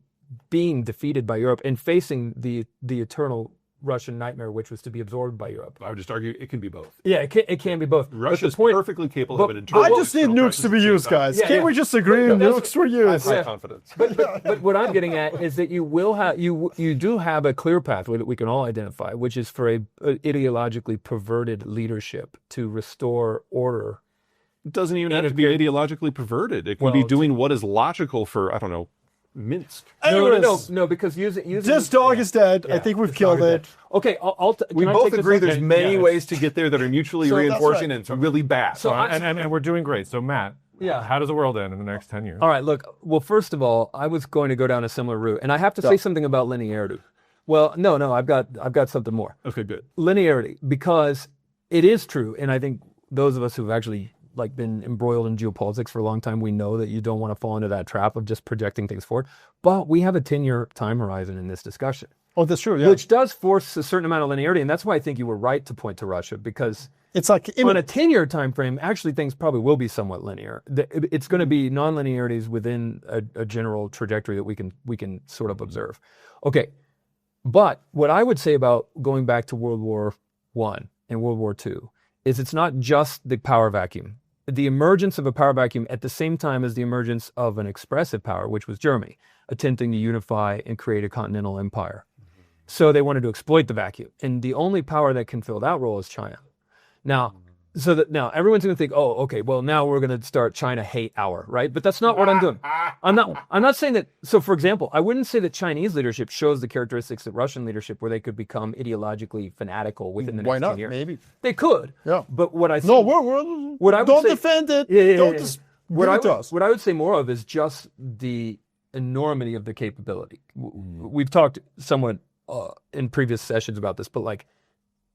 being defeated by Europe and facing the eternal Russian nightmare, which was to be absorbed by Europe. I would just argue it can be both. Yeah, it can be both. Russia's perfectly capable of an internal. I just need nukes to be used, guys. Yeah, Can't we just agree nukes were used? High confidence. But what I'm getting at is that you will have you do have a clear pathway that we can all identify, which is for a ideologically perverted leadership to restore order. It doesn't even have to be ideologically perverted. It can be doing what is logical for, I don't know, Minsk. No, because using This dog is dead. I think we've killed it. Okay, We can I both take this agree on? there's many ways to get there that are mutually So that's reinforcing right. and it's really bad. So And we're doing great. So Matt, Yeah. how does the world end in the next 10 years? All right, look. Well, first of all, I was going to go down a similar route, and I have to say something about linearity. Well, no, I've got something more. Okay, good. Linearity, because it is true, and I think those of us who've actually been embroiled in geopolitics for a long time, we know that you don't want to fall into that trap of just projecting things forward. But we have a 10-year time horizon in this discussion. Oh, that's true. Yeah. Which does force a certain amount of linearity, and that's why I think you were right to point to Russia, because It's like on a 10-year time frame, actually things probably will be somewhat linear. It's going to be non-linearities within a general trajectory that we can sort of observe. Okay, but what I would say about going back to World War I and World War II is it's not just the power vacuum. The emergence of a power vacuum at the same time as the emergence of an expressive power, which was Germany, attempting to unify and create a continental empire. So they wanted to exploit the vacuum. And the only power that can fill that role is China. Now everyone's going to think, oh, okay, well, now we're going to start China hate hour, right? But that's not what I'm doing. I'm not saying that. So, for example, I wouldn't say that Chinese leadership shows the characteristics of Russian leadership where they could become ideologically fanatical within the next Why not? 10 years. Maybe. They could. Yeah. But what I No, what I would don't say- defend it. Yeah, Don't yeah. just what give I it to would, us. what I would say more of is just the enormity of the capability. We've talked somewhat in previous sessions about this, but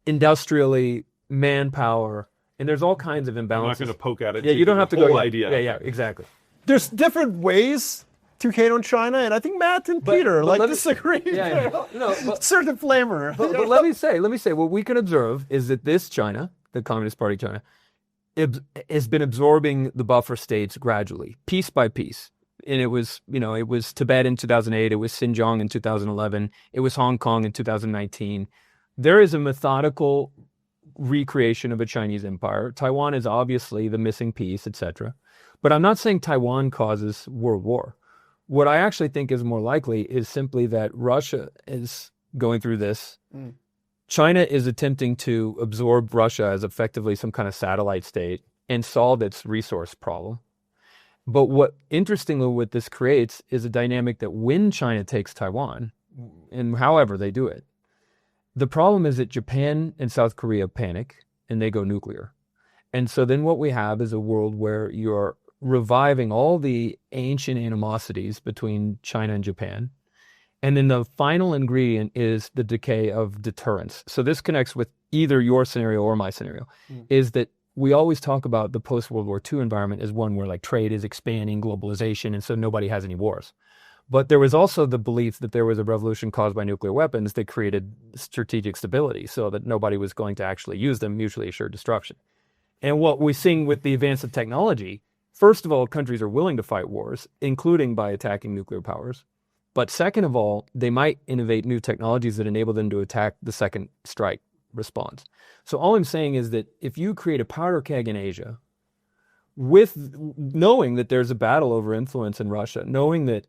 industrially, manpower, and there's all kinds of imbalances. I'm not going to poke at it. Yeah, you don't have to go. Whole Yeah, idea. Yeah, exactly. There's different ways to hate on China, and I think Matt and Peter let me- disagree. Yeah. No, but, Certain flavor. but let me say, what we can observe is that this China, the Communist Party China, has been absorbing the buffer states gradually, piece by piece. And it was Tibet in 2008, it was Xinjiang in 2011, it was Hong Kong in 2019. There is a methodical recreation of a Chinese empire. Taiwan is obviously the missing piece, etc. But I'm not saying Taiwan causes world war. What I actually think is more likely is simply that Russia is going through this. China is attempting to absorb Russia as effectively some kind of satellite state and solve its resource problem. But what, interestingly, what this creates is a dynamic that when China takes Taiwan, and however they do it, the problem is that Japan and South Korea panic and they go nuclear. And so then what we have is a world where you're reviving all the ancient animosities between China and Japan. And then the final ingredient is the decay of deterrence. So this connects with either your scenario or my scenario, is that we always talk about the post-World War II environment as one where like trade is expanding, globalization, and so nobody has any wars. But there was also the belief that there was a revolution caused by nuclear weapons that created strategic stability so that nobody was going to actually use them, mutually assured destruction. And what we're seeing with the advance of technology, first of all, countries are willing to fight wars, including by attacking nuclear powers. But second of all, they might innovate new technologies that enable them to attack the second strike response. So all I'm saying is that if you create a powder keg in Asia, with knowing that there's a battle over influence in Russia, knowing that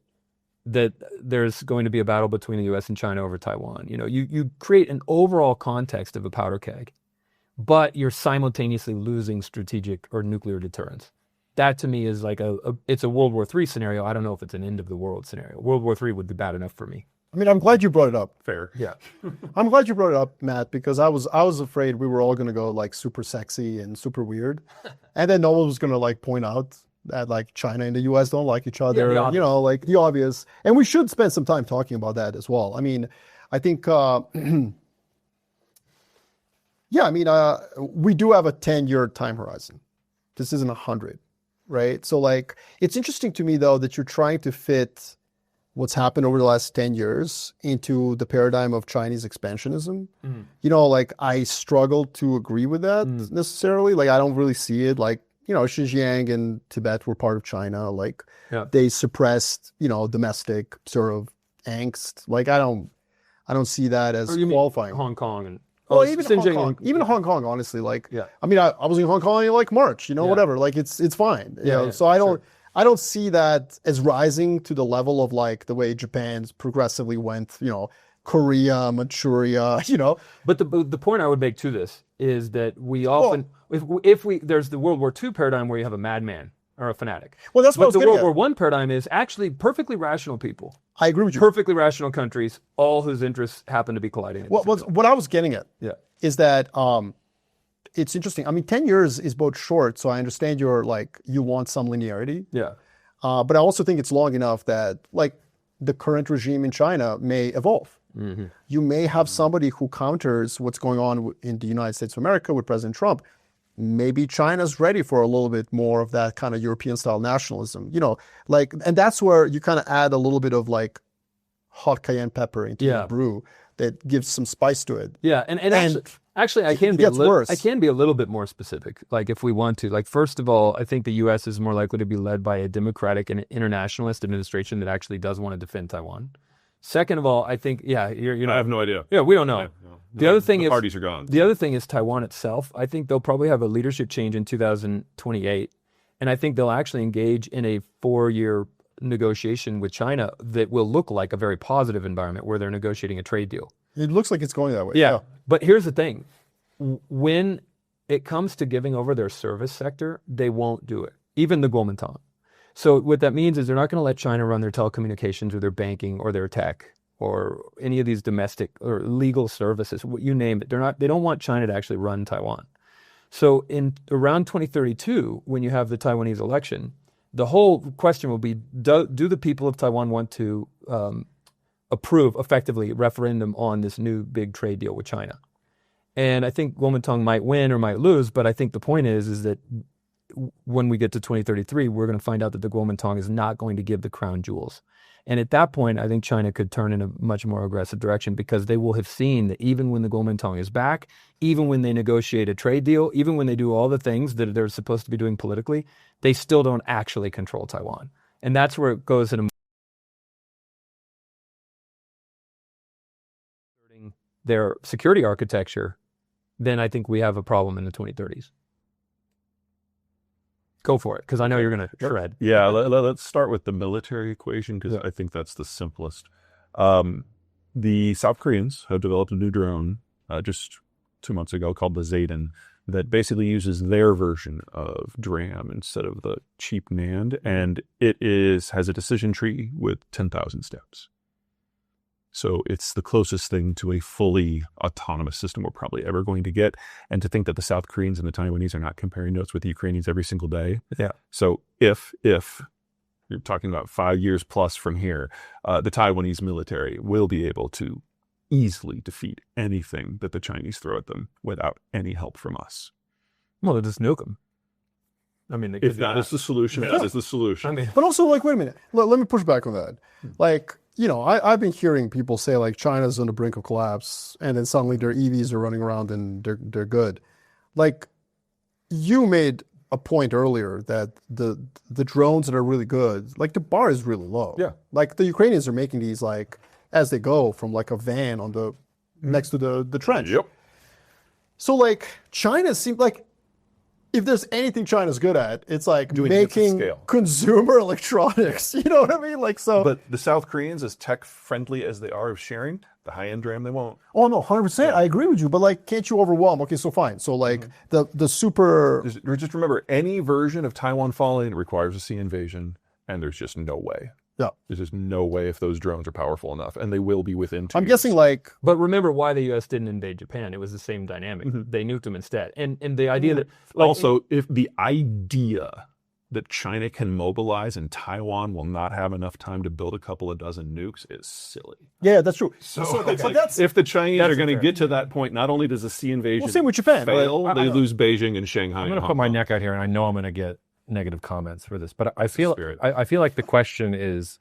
there's going to be a battle between the US and China over Taiwan, you create an overall context of a powder keg, but you're simultaneously losing strategic or nuclear deterrence. That to me is like it's a World War III scenario. I don't know if it's an end of the world scenario. World War III would be bad enough for me. I mean, I'm glad you brought it up. Fair. Yeah. I'm glad you brought it up, Matt, because I was afraid we were all going to go like super sexy and super weird. And then no one was going to like point out that like China and the US don't like each other, like the obvious. And we should spend some time talking about that as well. I mean, I think, we do have a 10-year time horizon. This isn't 100. Right. So like, it's interesting to me, though, that you're trying to fit what's happened over the last 10 years into the paradigm of Chinese expansionism. Like I struggle to agree with that necessarily. Like, I don't really see it. Like, Xinjiang and Tibet were part of China. Like they suppressed, domestic sort of angst. Like, I don't see that as qualifying. Hong Kong and well, even Hong Kong, honestly, like, I mean, I was in Hong Kong in like March, whatever, like it's fine. So I don't see that as rising to the level of like the way Japan's progressively went, Korea, Manchuria, But the point I would make to this is that we often, if there's the World War II paradigm where you have a madman or a fanatic. Well, that's what the World War I paradigm is actually perfectly rational people. I agree with you. Perfectly rational countries, all whose interests happen to be colliding. What I was getting at is that it's interesting. I mean, 10 years is both short, so I understand you want some linearity. Yeah. But I also think it's long enough that like the current regime in China may evolve. Mm-hmm. You may have somebody who counters what's going on in the United States of America with President Trump. Maybe China's ready for a little bit more of that kind of European-style nationalism, and that's where you kind of add a little bit of like hot cayenne pepper into the brew that gives some spice to it. Yeah, and actually, I can be a little bit more specific. Like, if we want to, like, first of all, I think the U.S. is more likely to be led by a democratic and internationalist administration that actually does want to defend Taiwan. Second of all, I think, I have no idea. Yeah, we don't know. The other thing is parties are gone. The other thing is Taiwan itself. I think they'll probably have a leadership change in 2028, and I think they'll actually engage in a 4-year negotiation with China that will look like a very positive environment where they're negotiating a trade deal. It looks like it's going that way. Yeah. But here's the thing. When it comes to giving over their service sector, they won't do it, even the Kuomintang. So what that means is they're not going to let China run their telecommunications or their banking or their tech or any of these domestic or legal services, you name it. They don't want China to actually run Taiwan. So in around 2032, when you have the Taiwanese election, the whole question will be, do the people of Taiwan want to approve effectively referendum on this new big trade deal with China? And I think Kuomintang might win or might lose, but I think the point is that when we get to 2033, we're going to find out that the Kuomintang is not going to give the crown jewels. And at that point, I think China could turn in a much more aggressive direction because they will have seen that even when the Kuomintang is back, even when they negotiate a trade deal, even when they do all the things that they're supposed to be doing politically, they still don't actually control Taiwan. And that's where it goes in their security architecture, then I think we have a problem in the 2030s. Go for it, because I know you're going to shred. Yeah, let's start with the military equation, because I think that's the simplest. The South Koreans have developed a new drone just 2 months ago called the Zayden that basically uses their version of DRAM instead of the cheap NAND, and it has a decision tree with 10,000 steps. So it's the closest thing to a fully autonomous system we're probably ever going to get. And to think that the South Koreans and the Taiwanese are not comparing notes with the Ukrainians every single day. Yeah. So if you're talking about 5 years plus from here, the Taiwanese military will be able to easily defeat anything that the Chinese throw at them without any help from us. Well, they'll just nuke them. I mean, If that is the solution, that is the solution. I mean, But also, like, wait a minute. Let me push back on that. Like, I've been hearing people say, like, China's on the brink of collapse, and then suddenly their EVs are running around and they're good. Like, you made a point earlier that the drones that are really good, like, the bar is really low. Yeah. Like, the Ukrainians are making these, like, as they go from, like, a van on the next to the trench. Yep. So, like, China seems like, if there's anything China's good at, it's like Doing it at making scale. consumer electronics. You know what I mean? Like, so. But the South Koreans, as tech friendly as they are of sharing, the high end RAM they won't. Oh no, 100%. I agree with you. But like, can't you overwhelm? Okay, so fine. So like the super. Just remember, any version of Taiwan falling requires a sea invasion, and there's just no way. Yeah. There's just no way if those drones are powerful enough, and they will be within 2 I'm years. guessing like. but remember why the U.S. didn't invade Japan? It was the same dynamic. They nuked them instead. And the idea that like, Also, if the idea that China can mobilize and Taiwan will not have enough time to build a couple of dozen nukes is silly. Yeah, that's true. But that's, if the Chinese are going to get to that point, not only does a sea invasion Well, same with Japan. fail, they lose Beijing and Shanghai. I'm going and to Hong put my Kong. neck out here, and I know I'm going to get negative comments for this, but I feel spirit. I feel like the question is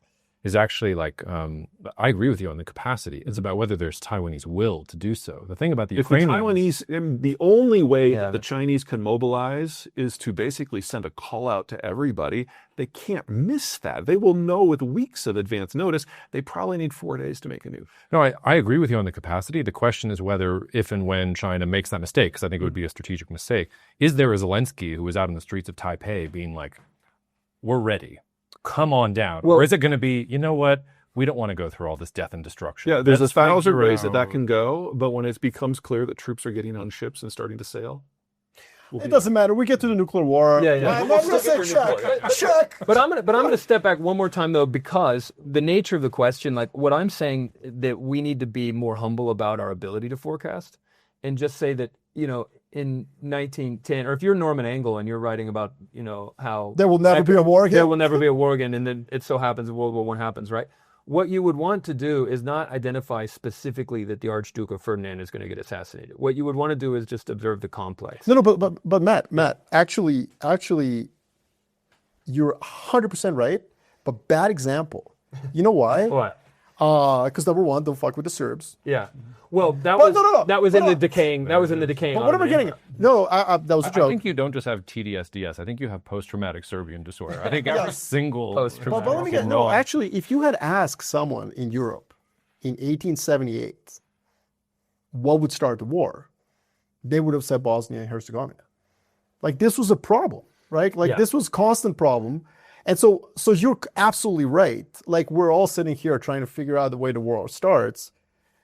actually like I agree with you on the capacity. It's about whether there's Taiwanese will to do so. The thing about the If the Ukrainians, Taiwanese, the only way that the Chinese can mobilize is to basically send a call out to everybody. They can't miss that. They will know with weeks of advance notice. They probably need 4 days to make a nuke. no, I agree with you on the capacity. The question is whether, if and when China makes that mistake, because I think it would be a strategic mistake, is there a Zelensky who was out in the streets of Taipei being like, "We're ready, come on down," or is it going to be, you know what? We don't want to go through all this death and destruction. Yeah, there's Let's 1,000 figure ways that out- can go, but when it becomes clear that troops are getting on ships and starting to sail, It doesn't matter. We get to the nuclear war. Yeah. I'm going to say check. But I'm gonna step back one more time though, because the nature of the question, like what I'm saying, that we need to be more humble about our ability to forecast, and just say that in 1910, or if you're Norman Angell and you're writing about how There will never be a war again. there will never be a war again, and then it so happens World War I happens, right? What you would want to do is not identify specifically that the Archduke of Ferdinand is going to get assassinated. What you would want to do is just observe the complex. No, but Matt, actually, you're 100% right, but bad example. You know why? What? Because number one, don't fuck with the Serbs. Yeah. Well, that But was that was But in no. the decaying. That was in the decaying. But what am I Ottoman getting? No, that was a I joke. think you don't just have TDSDS. I think you have post-traumatic Serbian disorder. I think every single Post-traumatic. But let me get no. Actually, if you had asked someone in Europe in 1878 what would start the war, they would have said Bosnia and Herzegovina. Like this was a problem, right? Like this was constant problem. And so you're absolutely right. Like we're all sitting here trying to figure out the way the war starts,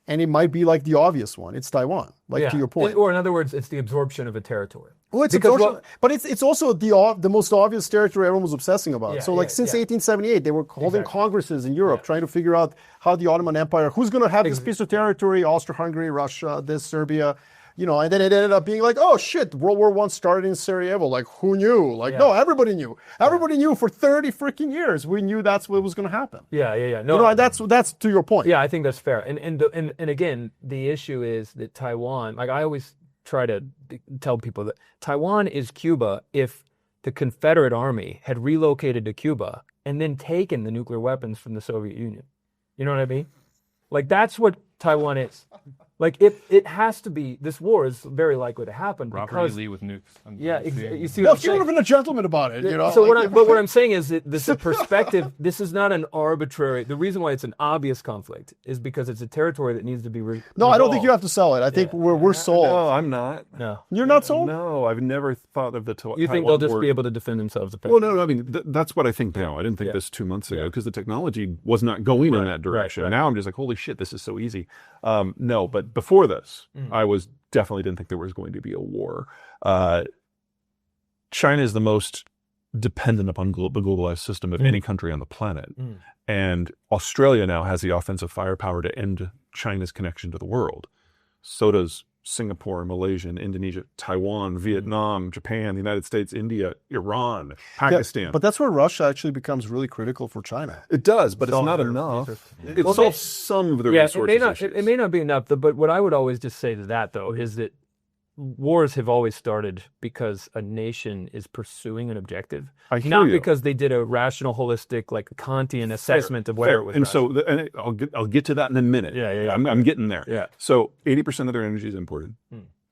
and it might be like the obvious one. It's Taiwan, like to your point. Or in other words, it's the absorption of a territory. Well, it's Because absorption, but it's also the most obvious territory everyone was obsessing about. Yeah, so like since 1878, they were holding congresses in Europe trying to figure out how the Ottoman Empire, who's going to have this piece of territory, Austria-Hungary, Russia, this, Serbia, and then it ended up being like, oh shit, World War I started in Sarajevo. Like who knew? Like no, everybody knew. Everybody knew for 30 freaking years. We knew that's what was going to happen. Yeah. No, that's to your point. Yeah, I think that's fair. And again, the issue is that Taiwan, like I always try to tell people that Taiwan is Cuba if the Confederate Army had relocated to Cuba and then taken the nuclear weapons from the Soviet Union. You know what I mean? Like that's what Taiwan is. Like it has to be. This war is very likely to happen Robert because E. Lee with nukes. you see Well, what I'm he would have saying? been a gentleman about it. So what I'm saying is that this perspective. This is not an arbitrary. The reason why it's an obvious conflict is because it's a territory that needs to be. No, I don't think you have to sell it. I think we're sold. No, I'm not. No, You're not sold? No, I've never thought of the you think they'll just be able to defend themselves? Well, no, I mean, that's what I think now. I didn't think this 2 months ago because the technology was not going in that direction. right. Now I'm just like, holy shit, this is so easy. No, but before this, I was definitely didn't think there was going to be a war. China is the most dependent upon the globalized system of any country on the planet. And Australia now has the offensive firepower to end China's connection to the world. So does Singapore, Malaysia, Indonesia, Taiwan, Vietnam, Japan, the United States, India, Iran, Pakistan. Yeah, but that's where Russia actually becomes really critical for China. It does, but it's not enough. It solves some of the resources issues. It may not be enough. But what I would always just say to that though is that wars have always started because a nation is pursuing an objective, I hear not you. because they did a rational, holistic, like Kantian assessment of whether it was. And rational. so I'll get to that in a minute. Yeah. I'm getting there. Yeah. So 80% of their energy is imported.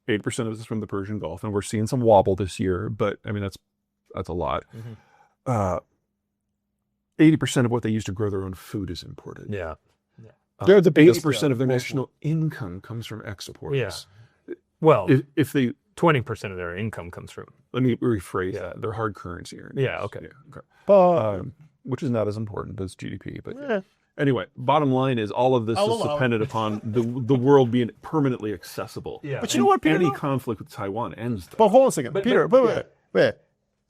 80% of it is from the Persian Gulf, and we're seeing some wobble this year. But I mean, that's a lot. 80% of what they use to grow their own food is imported. Yeah. They're the biggest, 80% of their national income comes from exports. Yeah. Well, If they 20% of their income comes from. let me rephrase that, their hard currency earnings. Yeah. Okay. Okay. but Which is not as important as GDP, but anyway, bottom line is all of this is dependent upon the world being permanently accessible. Yeah. But you know what, Peter? Any conflict with Taiwan ends there. But hold on a second, Peter. but- Wait.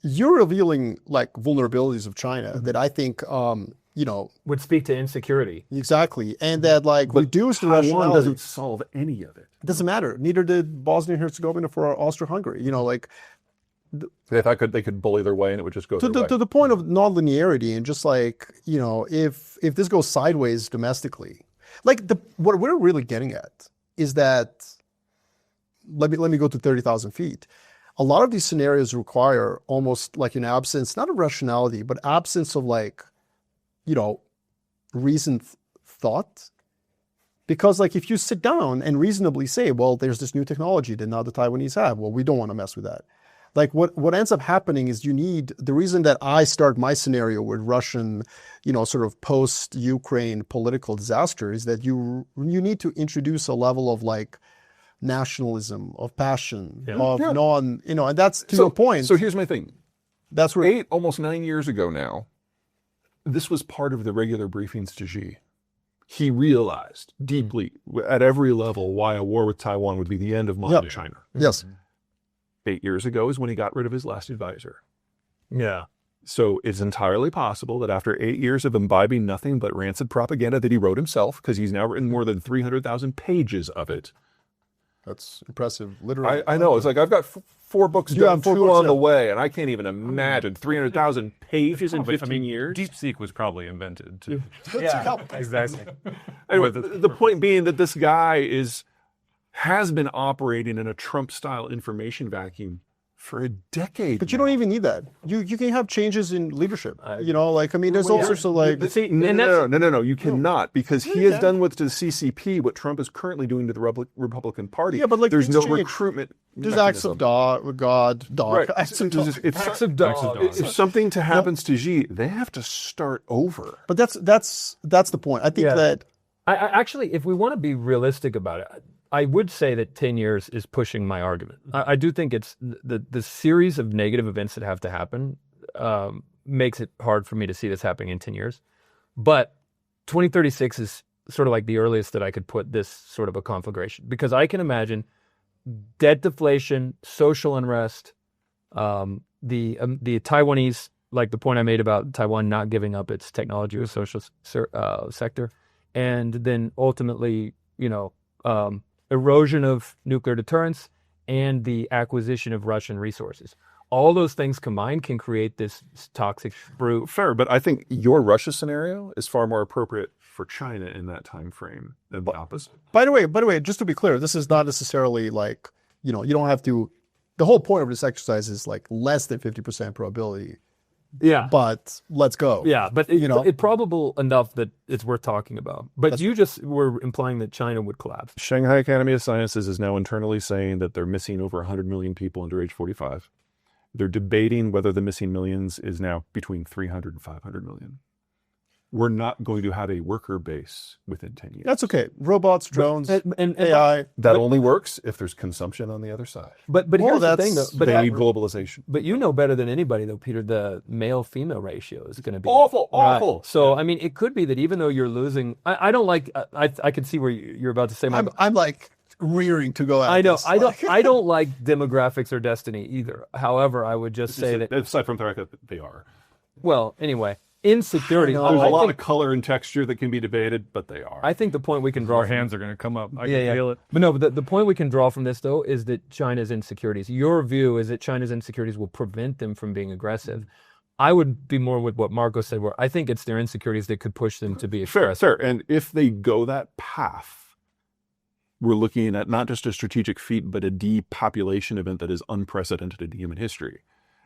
You're revealing like vulnerabilities of China that I think, Would speak to insecurity. exactly, and that like reduce the Taiwan rationality. doesn't solve any of it. It doesn't matter. Neither did Bosnia and Herzegovina for Austria-Hungary. If they could bully their way and it would just go to the point of nonlinearity and just like if this goes sideways domestically, like what we're really getting at is that let me go to 30,000 feet. A lot of these scenarios require almost like an absence, not of rationality, but absence of like reasoned thought. Because like if you sit down and reasonably say, well, there's this new technology that now the Taiwanese have, well, we don't want to mess with that. Like what ends up happening is the reason that I start my scenario with Russian, sort of post-Ukraine political disaster is that you need to introduce a level of like nationalism, of passion, and that's to your point. So here's my thing. That's where almost 9 years ago now, this was part of the regular briefings to Xi. He realized deeply at every level why a war with Taiwan would be the end of modern China. Yes. 8 years ago is when he got rid of his last advisor. Yeah. So it's entirely possible that after 8 years of imbibing nothing but rancid propaganda that he wrote himself, because he's now written more than 300,000 pages of it. That's impressive. Literally. I know. It's like I've got 4 books Yeah, done, 4 2 books, on the way, and I can't even imagine 300,000 pages in 15 years. DeepSeek was probably invented. Yeah. Exactly. Anyway, the point being that this guy has been operating in a Trump-style information vacuum for a decade. But you now. don't even need that. You can have changes in leadership. There's all sorts of like. No. You cannot, because he has done to the CCP what Trump is currently doing to the Republican Party. Yeah, but like there's no exchange. recruitment. There's acts of God. Right. Acts of dog. If something happens to Xi, they have to start over. But that's the point. I think that I actually, if we want to be realistic about it, I would say that 10 years is pushing my argument. I do think it's the series of negative events that have to happen makes it hard for me to see this happening in 10 years. But 2036 is sort of like the earliest that I could put this sort of a conflagration, because I can imagine debt deflation, social unrest, the Taiwanese, like the point I made about Taiwan not giving up its technology or social sector, and then ultimately, erosion of nuclear deterrence and the acquisition of Russian resources. All those things combined can create this toxic fruit. Fair, but I think your Russia scenario is far more appropriate for China in that time frame than the opposite. By the way, just to be clear, this is not necessarily like, you don't have to, the whole point of this exercise is like less than 50% probability. Yeah. But let's go. Yeah, but it's probable enough that it's worth talking about. But you just were implying that China would collapse. Shanghai Academy of Sciences is now internally saying that they're missing over 100 million people under age 45. They're debating whether the missing millions is now between 300 and 500 million. We're not going to have a worker base within 10 years. That's okay. Robots, drones, and AI. That only works if there's consumption on the other side. But here's the thing, though. They need globalization. But you know better than anybody, though, Peter, the male-female ratio is going to be awful. So, I mean, it could be that even though you're losing, I don't like. I can see where you're about to say. I'm like rearing to go out. I know. I don't like demographics or destiny either. However, I would just say that aside from the fact that they are. Well, anyway. Insecurity. There's a lot of color and texture that can be debated, but they are. I think the point we can draw. Our hands are going to come up. I can feel it. But no, the point we can draw from this, though, is that China's insecurities. Your view is that China's insecurities will prevent them from being aggressive. I would be more with what Marko said, where I think it's their insecurities that could push them to be aggressive. Fair. And if they go that path, we're looking at not just a strategic feat, but a depopulation event that is unprecedented in human history,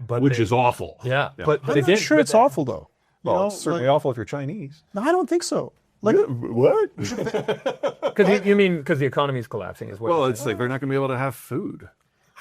which is awful. Yeah, Yeah. but I'm not sure it's awful though. Well, it's certainly awful if you're Chinese. No, I don't think so. Like, What? because you mean because the economy is collapsing as well. Well, it's like they're not going to be able to have food.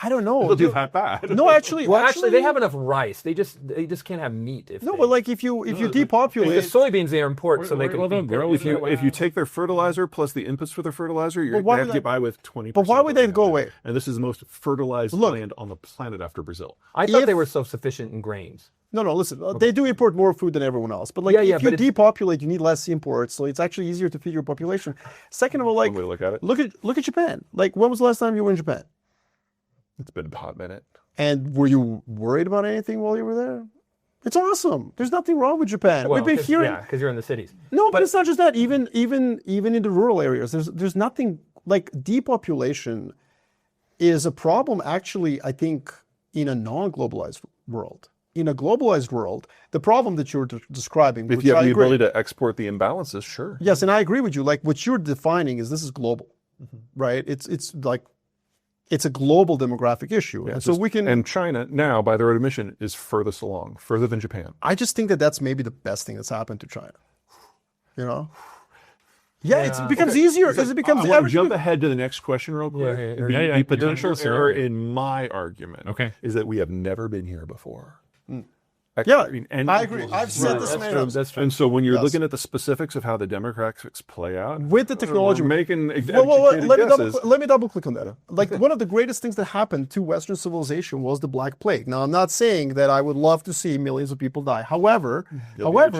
I don't know. They'll do that bad. No, actually, Well, actually, they have enough rice. They just can't have meat. No, but like if you depopulate, the soybeans they import, so they can. If you take their fertilizer plus the inputs for their fertilizer, you're why going to have would to get by with 20%. But why would they go away? And this is the most fertilized land on the planet after Brazil. I thought they were self-sufficient in grains. No, listen, they do import more food than everyone else. But like, if you depopulate, you need less imports, so it's actually easier to feed your population. Second of all, like, One way to look at it. look at Japan. Like, when was the last time you were in Japan? It's been a hot minute. And were you worried about anything while you were there? It's awesome. There's nothing wrong with Japan. Well, We've been hearing. Yeah, because you're in the cities. No, but it's not just that. Even in the rural areas, there's nothing like depopulation is a problem. Actually, I think in a non-globalized world. In a globalized world, the problem that you're describing, If you have the ability to export the imbalances, sure. Yes, and I agree with you. Like what you're defining is this is global, right? It's like it's a global demographic issue, and so we can. And China now, by their own admission, is furthest along, further than Japan. I just think that that's maybe the best thing that's happened to China. You know. Yeah, it becomes easier as it becomes. I want to jump ahead to the next question real quick. The potential error in my argument is that we have never been here before. Yeah, I agree. I've said this many times. That's true. And so when you're looking at the specifics of how the demographics play out, with the technology, we're making let me double click on that. Like one of the greatest things that happened to Western civilization was the Black Plague. Now I'm not saying that I would love to see millions of people die. However, what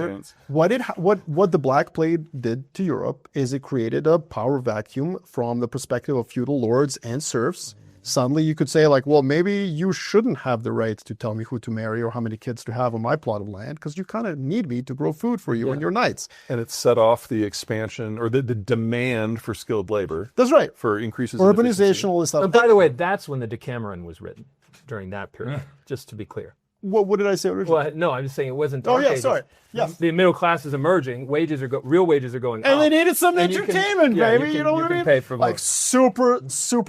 the Black Plague did to Europe is it created a power vacuum from the perspective of feudal lords and serfs. Suddenly you could say like, well, maybe you shouldn't have the right to tell me who to marry or how many kids to have on my plot of land because you kind of need me to grow food for you and your knights. And it set off the expansion or the demand for skilled labor. That's right. For increases urbanization, all this stuff. But by the way, that's when the Decameron was written, during that period, just to be clear. What did I say originally? Well, no, I'm just saying it wasn't. Oh, yeah, sorry. Yeah. The middle class is emerging, real wages are going up. And they needed some entertainment, baby. You know what I mean? Pay for more. Like super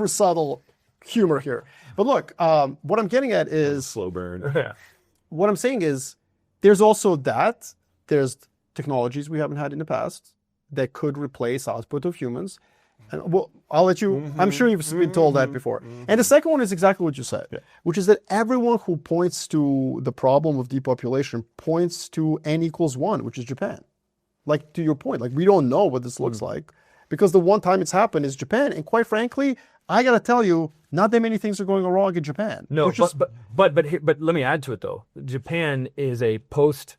subtle humor here. But look, what I'm getting at is slow burn. What I'm saying is there's also there's technologies we haven't had in the past that could replace output of humans. And well, I'll let you, I'm sure you've been told that before. And the second one is exactly what you said, which is that everyone who points to the problem of depopulation points to N=1, which is Japan. Like to your point, like we don't know what this looks like because the one time it's happened is Japan. And quite frankly, I got to tell you, not that many things are going wrong in Japan. No, but let me add to it though. Japan is a post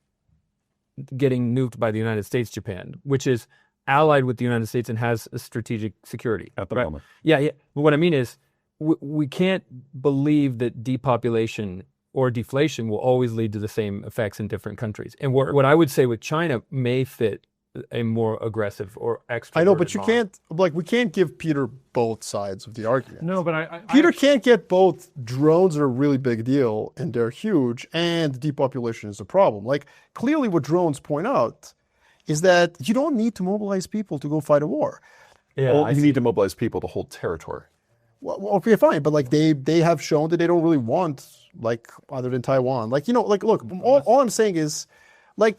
getting nuked by the United States Japan, which is allied with the United States and has a strategic security at the moment. Yeah. But what I mean is, we can't believe that depopulation or deflation will always lead to the same effects in different countries. And what I would say with China may fit a more aggressive or extra. I know, but you can't, we can't give Peter both sides of the argument. No, but Peter can't get both. Drones are a really big deal and they're huge, and depopulation is a problem. Like, clearly what drones point out is that you don't need to mobilize people to go fight a war. Yeah, you need to mobilize people to hold territory. Well, okay, fine, but like they have shown that they don't really want, like, other than Taiwan. Like, look, all I'm saying is, like,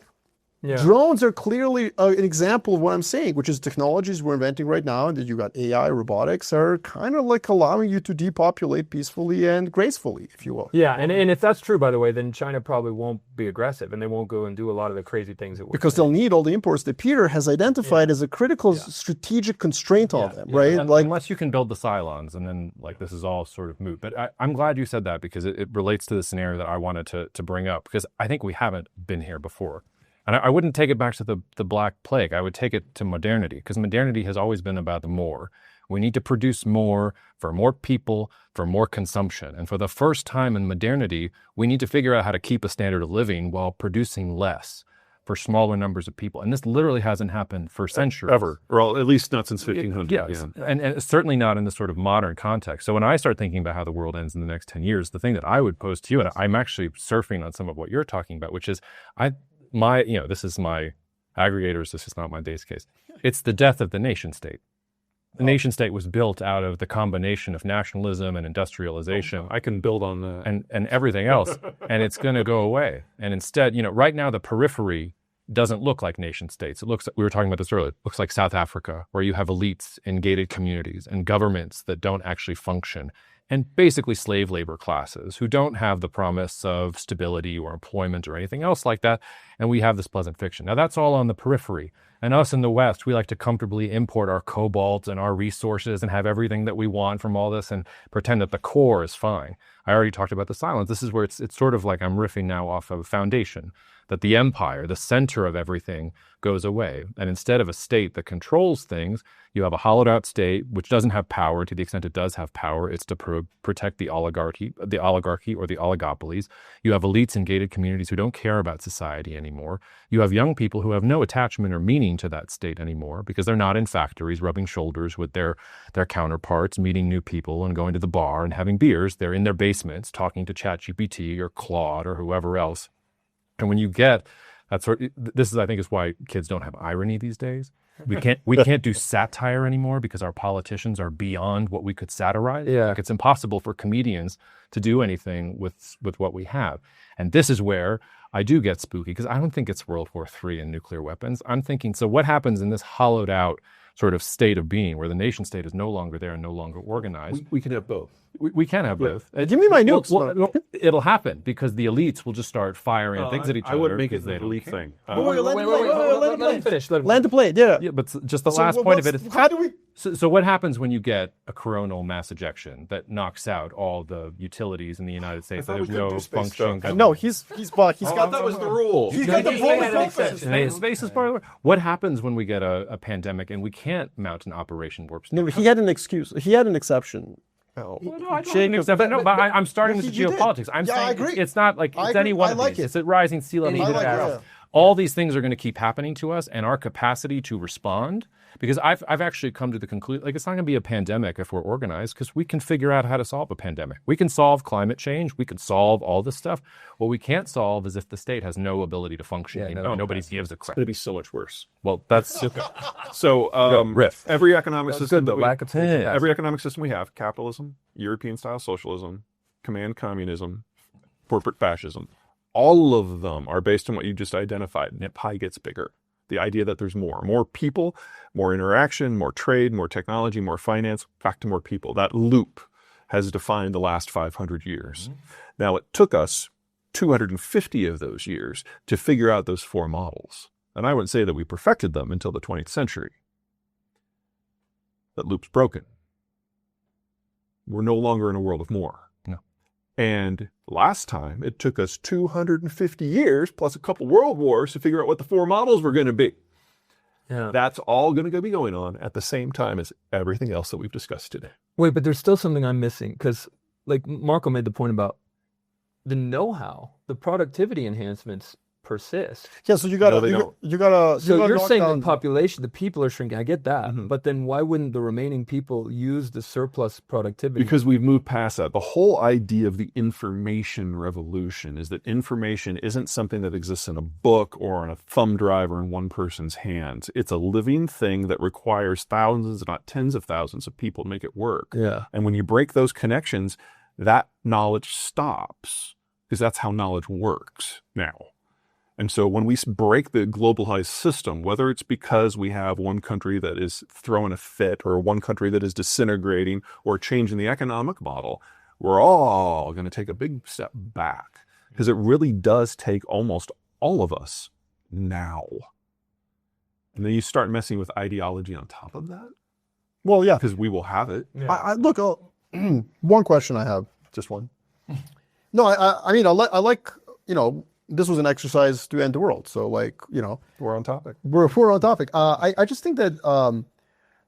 drones are clearly an example of what I'm saying, which is technologies we're inventing right now, and that you got AI, robotics, are kind of like allowing you to depopulate peacefully and gracefully, if you will. Yeah, and if that's true, by the way, then China probably won't be aggressive, and they won't go and do a lot of the crazy things that because they'll need all the imports that Peter has identified as a critical strategic constraint on them, right? Like, unless you can build the Cylons, and then like this is all sort of moot. But I'm glad you said that because it relates to the scenario that I wanted to bring up, because I think we haven't been here before. And I wouldn't take it back to the Black Plague. I would take it to modernity, because modernity has always been about the more. We need to produce more for more people, for more consumption. And for the first time in modernity, we need to figure out how to keep a standard of living while producing less for smaller numbers of people. And this literally hasn't happened for centuries. Ever. Or at least not since 1500. Yes, and certainly not in this sort of modern context. So when I start thinking about how the world ends in the next 10 years, the thing that I would pose to you, and I'm actually surfing on some of what you're talking about, which is this is my aggregators, this is not my base case. It's the death of the nation state. The nation state was built out of the combination of nationalism and industrialization. I can build on that. And everything else, and it's going to go away. And instead, right now the periphery doesn't look like nation states. It looks, we were talking about this earlier, it looks like South Africa, where you have elites in gated communities and governments that don't actually function, and basically slave labor classes who don't have the promise of stability or employment or anything else like that. And we have this pleasant fiction. Now that's all on the periphery. And us in the West, we like to comfortably import our cobalt and our resources and have everything that we want from all this and pretend that the core is fine. I already talked about the silence. This is where it's sort of like I'm riffing now off of foundation, that the empire, the center of everything, goes away. And instead of a state that controls things, you have a hollowed out state which doesn't have power. To the extent it does have power, it's to protect the oligarchy or the oligopolies. You have elites in gated communities who don't care about society anymore. You have young people who have no attachment or meaning to that state anymore because they're not in factories rubbing shoulders with their counterparts, meeting new people and going to the bar and having beers. They're in their basements talking to ChatGPT or Claude or whoever else. And when you get that sort, this is, I think, is why kids don't have irony these days. We can't do satire anymore because our politicians are beyond what we could satirize. Yeah. Like, it's impossible for comedians to do anything with what we have. And this is where I do get spooky, because I don't think it's World War III and nuclear weapons. I'm thinking, so what happens in this hollowed out sort of state of being where the nation state is no longer there and no longer organized? We can have both. We can have both. Give me my nukes. Well, it'll happen because the elites will just start firing things at each other. I wouldn't make it because they an don't elite care. thing. Let him finish. Land to play, yeah. Yeah, but just the last point of it is, how do we? so what happens when you get a coronal mass ejection that knocks out all the utilities in the United States? There's no functioning. No, he's got That was the rule. He's got the And space is part of it. What happens when we get a pandemic and we can't mount an Operation Warp Speed? No, he had an excuse. He had an exception. Well, no, I don't accept that. No, but I'm starting with the You did. geopolitics. I'm Yeah, I saying agree. it's not like I it's agree. any one I of like these. it. It's a rising sea level. I like it, yeah. All these things are going to keep happening to us, and our capacity to respond. Because I've actually come to the conclusion, like, it's not going to be a pandemic if we're organized, because we can figure out how to solve a pandemic. We can solve climate change. We can solve all this stuff. What we can't solve is if the state has no ability to function. Nobody gives a crap. It'd be so much worse. Well, that's So riff. every economic That's system good, but lack of every economic system we have, capitalism, European style socialism, command communism, corporate fascism, all of them are based on what you just identified, and that pie gets bigger. The idea that there's more people, more interaction, more trade, more technology, more finance, back to more people. That loop has defined the last 500 years. Now, it took us 250 of those years to figure out those four models. And I wouldn't say that we perfected them until the 20th century. That loop's broken. We're no longer in a world of more. No. And last time, it took us 250 years plus a couple world wars to figure out what the four models were going to be. Yeah. That's all going to be going on at the same time as everything else that we've discussed today. Wait, but there's still something I'm missing, because like Marko made the point about the know-how, the productivity enhancements persist. Yeah, so you gotta, So you're knock saying down- the population, the people are shrinking. I get that, Mhm. but then why wouldn't the remaining people use the surplus productivity? Because we've moved past that. The whole idea of the information revolution is that information isn't something that exists in a book or on a thumb drive or in one person's hands. It's a living thing that requires thousands, not tens of thousands of people to make it work. yeah, And when you break those connections, that knowledge stops, because that's how knowledge works now. And so when we break the globalized system, whether it's because we have one country that is throwing a fit or one country that is disintegrating or changing the economic model, we're all going to take a big step back, because it really does take almost all of us now. And then you start messing with ideology on top of that, Well, yeah. because we will have it. I look. One question I have, just one. No, I mean, I like, this was an exercise to end the world. So, like, We're on topic. we're on topic. I just think that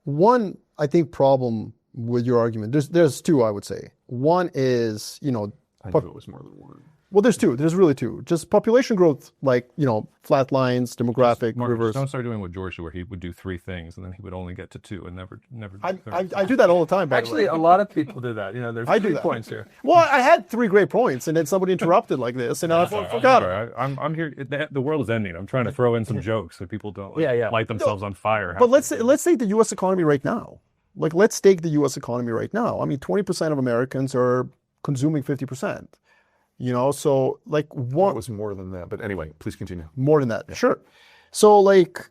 one, I think, problem with your argument. There's two, I would say. One is, I knew it was more than one. well, there's two. There's really two. Just population growth, like, flat lines, demographic Mark, reverse. don't start doing what George did, where he would do three things and then he would only get to two and never. I do that all the time. By actually, the way. a lot of people do that. There's I do 3 that. points here. Well, I had 3 great points, and then somebody interrupted like this, and I forgot it. I'm here. The world is ending. I'm trying to throw in some jokes so people don't Yeah. light themselves on fire. But let's take the U.S. economy right now. Like, let's take the U.S. economy right now. I mean, 20% of Americans are consuming 50%. You know, so like It one was more than that, but anyway, please continue. more than that. Sure. So like,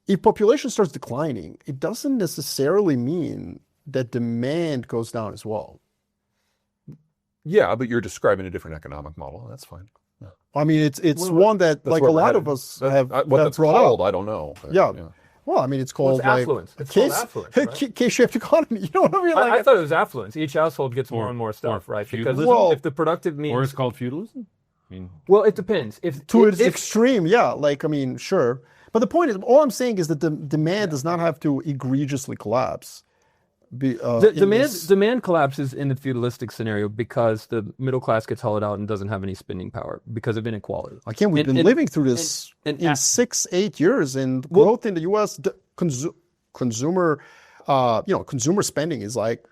if population starts declining, it doesn't necessarily mean that demand goes down as well. Yeah, but you're describing a different economic model. That's fine. I mean, it's one that like a where we're lot headed. of us What have that's brought called, up. I don't know. but, Yeah. Well, I mean, it's called it's like affluence. It's called affluence, right? K-shaped economy. You know what I mean? Like, I thought it was affluence. Each household gets more and more stuff, right? Because Well- if the productive means, Or it's called feudalism? I mean, well, it depends. to its extreme, yeah. Like, I mean, sure. But the point is, all I'm saying is that the demand does not have to egregiously collapse. Demand collapses in the feudalistic scenario because the middle class gets hollowed out and doesn't have any spending power because of inequality. Again, we've been living through this and- in 6-8 years, and growth in the U.S. Consumer spending is like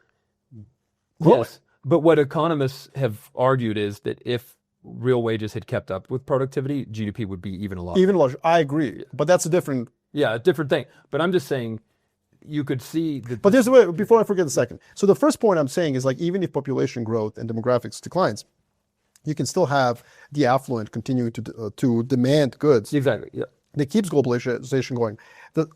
growing. Yes, but what economists have argued is that if real wages had kept up with productivity, GDP would be even a lot. Even larger. I agree, but that's a different. Yeah, a different thing. But I'm just saying, you could see that. But there's a way. Before I forget the second. So the first point I'm saying is like even if population growth and demographics declines, you can still have the affluent continuing to demand goods. Exactly. Yeah. That keeps globalization going,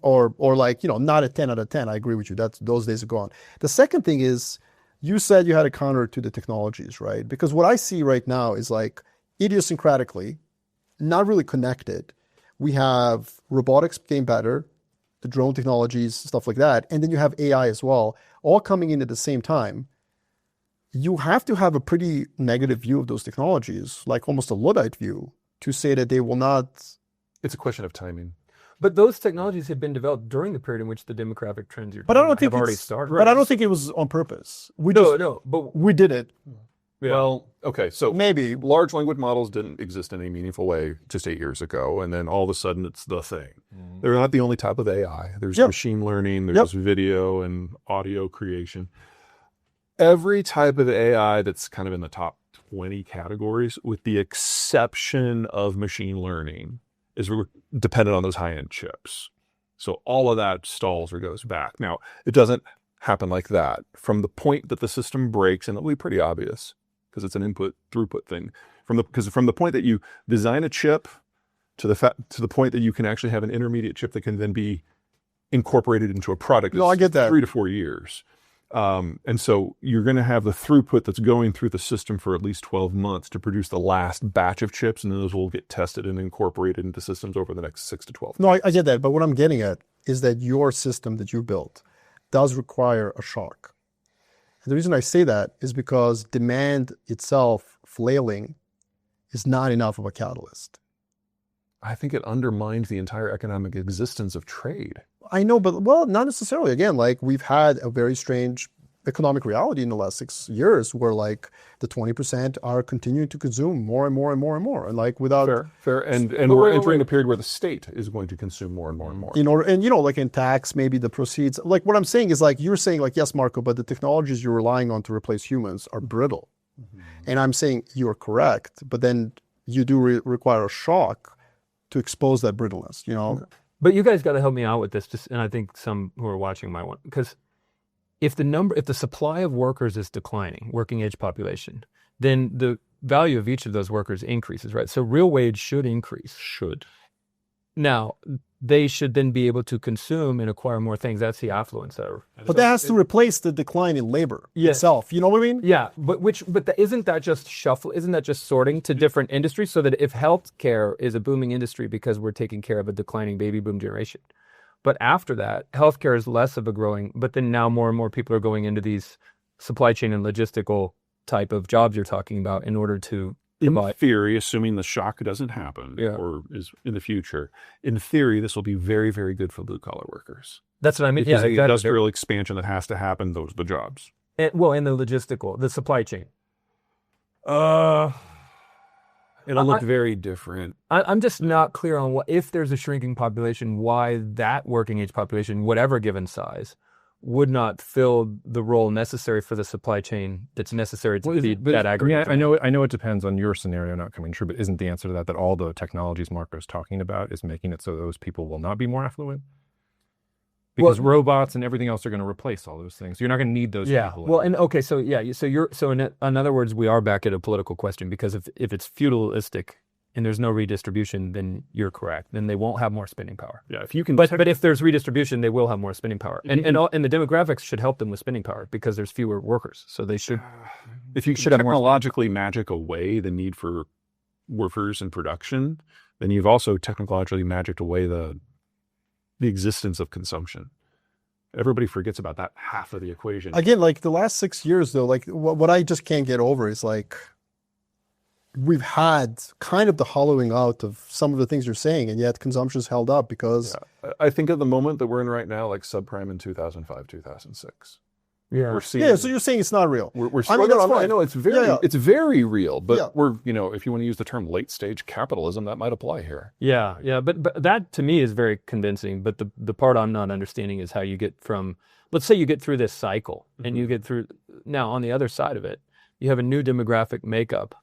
or like not a 10 out of 10. I agree with you. Those days are gone. The second thing is, you said you had a counter to the technologies, right? Because what I see right now is like idiosyncratically, not really connected. We have robotics getting better, the drone technologies, stuff like that, and then you have AI as well, all coming in at the same time. You have to have a pretty negative view of those technologies, like almost a Luddite view, to say that they will not. It's a question of timing. But those technologies have been developed during the period in which the demographic trends But I don't think have already it's- started. But I don't think it was on purpose. But We did it. Yeah. Well, okay, so Maybe. large language models didn't exist in any meaningful way just 8 years ago, and then all of a sudden it's the thing. They're not the only type of AI. There's Yep. machine learning, there's video and audio creation. Every type of AI that's kind of in the top 20 categories, with the exception of machine learning, is dependent on those high-end chips. So all of that stalls or goes back. Now, it doesn't happen like that. From the point that the system breaks, and it'll be pretty obvious because it's an input throughput thing. From the point that you design a chip to the point that you can actually have an intermediate chip that can then be incorporated into a product. No, I get that. 3 to 4 years. And so you're going to have the throughput that's going through the system for at least 12 months to produce the last batch of chips, and then those will get tested and incorporated into systems over the next 6 to 12 months. No, I get that. But what I'm getting at is that your system that you built does require a shock. And the reason I say that is because demand itself flailing is not enough of a catalyst. I think it undermines the entire economic existence of trade. I know, but well, not necessarily. Again, like we've had a very strange economic reality in the last 6 years where like the 20% are continuing to consume more and more and more and more. And like without Fair. And we're entering a period where the state is going to consume more and more and more. in order, and like in tax, maybe the proceeds, like what I'm saying is like, you're saying like, yes, Marko, but the technologies you're relying on to replace humans are brittle. And I'm saying you're correct, but then you do require a shock to expose that brittleness, But you guys got to help me out with this, and I think some who are watching might want, because if the supply of workers is declining, working age population, then the value of each of those workers increases, right? So real wage should increase. Now, they should then be able to consume and acquire more things. That's the affluence. But that has to replace the decline in labor itself. You know what I mean? Yeah, but isn't that just Isn't that just sorting to different industries? So that if healthcare is a booming industry because we're taking care of a declining baby boom generation, but after that, healthcare is less of a growing. But then now more and more people are going into these supply chain and logistical type of jobs you're talking about in order to. In theory, assuming the shock doesn't happen or is in the future, in theory, this will be very, very good for blue-collar workers. That's what I mean. Because Yeah, the industrial expansion that has to happen, those are the jobs. And the supply chain. It'll look very different. I'm just not clear on if there's a shrinking population, why that working age population, whatever given size, would not fill the role necessary for the supply chain that's necessary to feed that aggregate. I know it depends on your scenario not coming true, but isn't the answer to that all the technologies Marko's talking about is making it so those people will not be more affluent? because robots and everything else are going to replace all those things. You're not going to need those people. Well, and okay, so in other words, we are back at a political question, because if it's feudalistic and there's no redistribution, then you're correct. Then they won't have more spending power. Yeah, if you can. But if there's redistribution, they will have more spending power, and the demographics should help them with spending power because there's fewer workers, so they should. If you should technologically magic away the need for workers and production, then you've also technologically magicked away the existence of consumption. Everybody forgets about that half of the equation. Again, like the last 6 years, though, like what I just can't get over is like we've had kind of the hollowing out of some of the things you're saying, and yet consumption's held up because. Yeah. I think of the moment that we're in right now, like subprime in 2005, 2006. Yeah. We're seeing, Yeah, so you're saying it's not real. I know it's very, it's very real, but Yeah. we're, if you want to use the term late stage capitalism, that might apply here. Yeah, but that to me is very convincing. But the part I'm not understanding is how you get from, let's say you get through this cycle, and you get through, now on the other side of it, you have a new demographic makeup,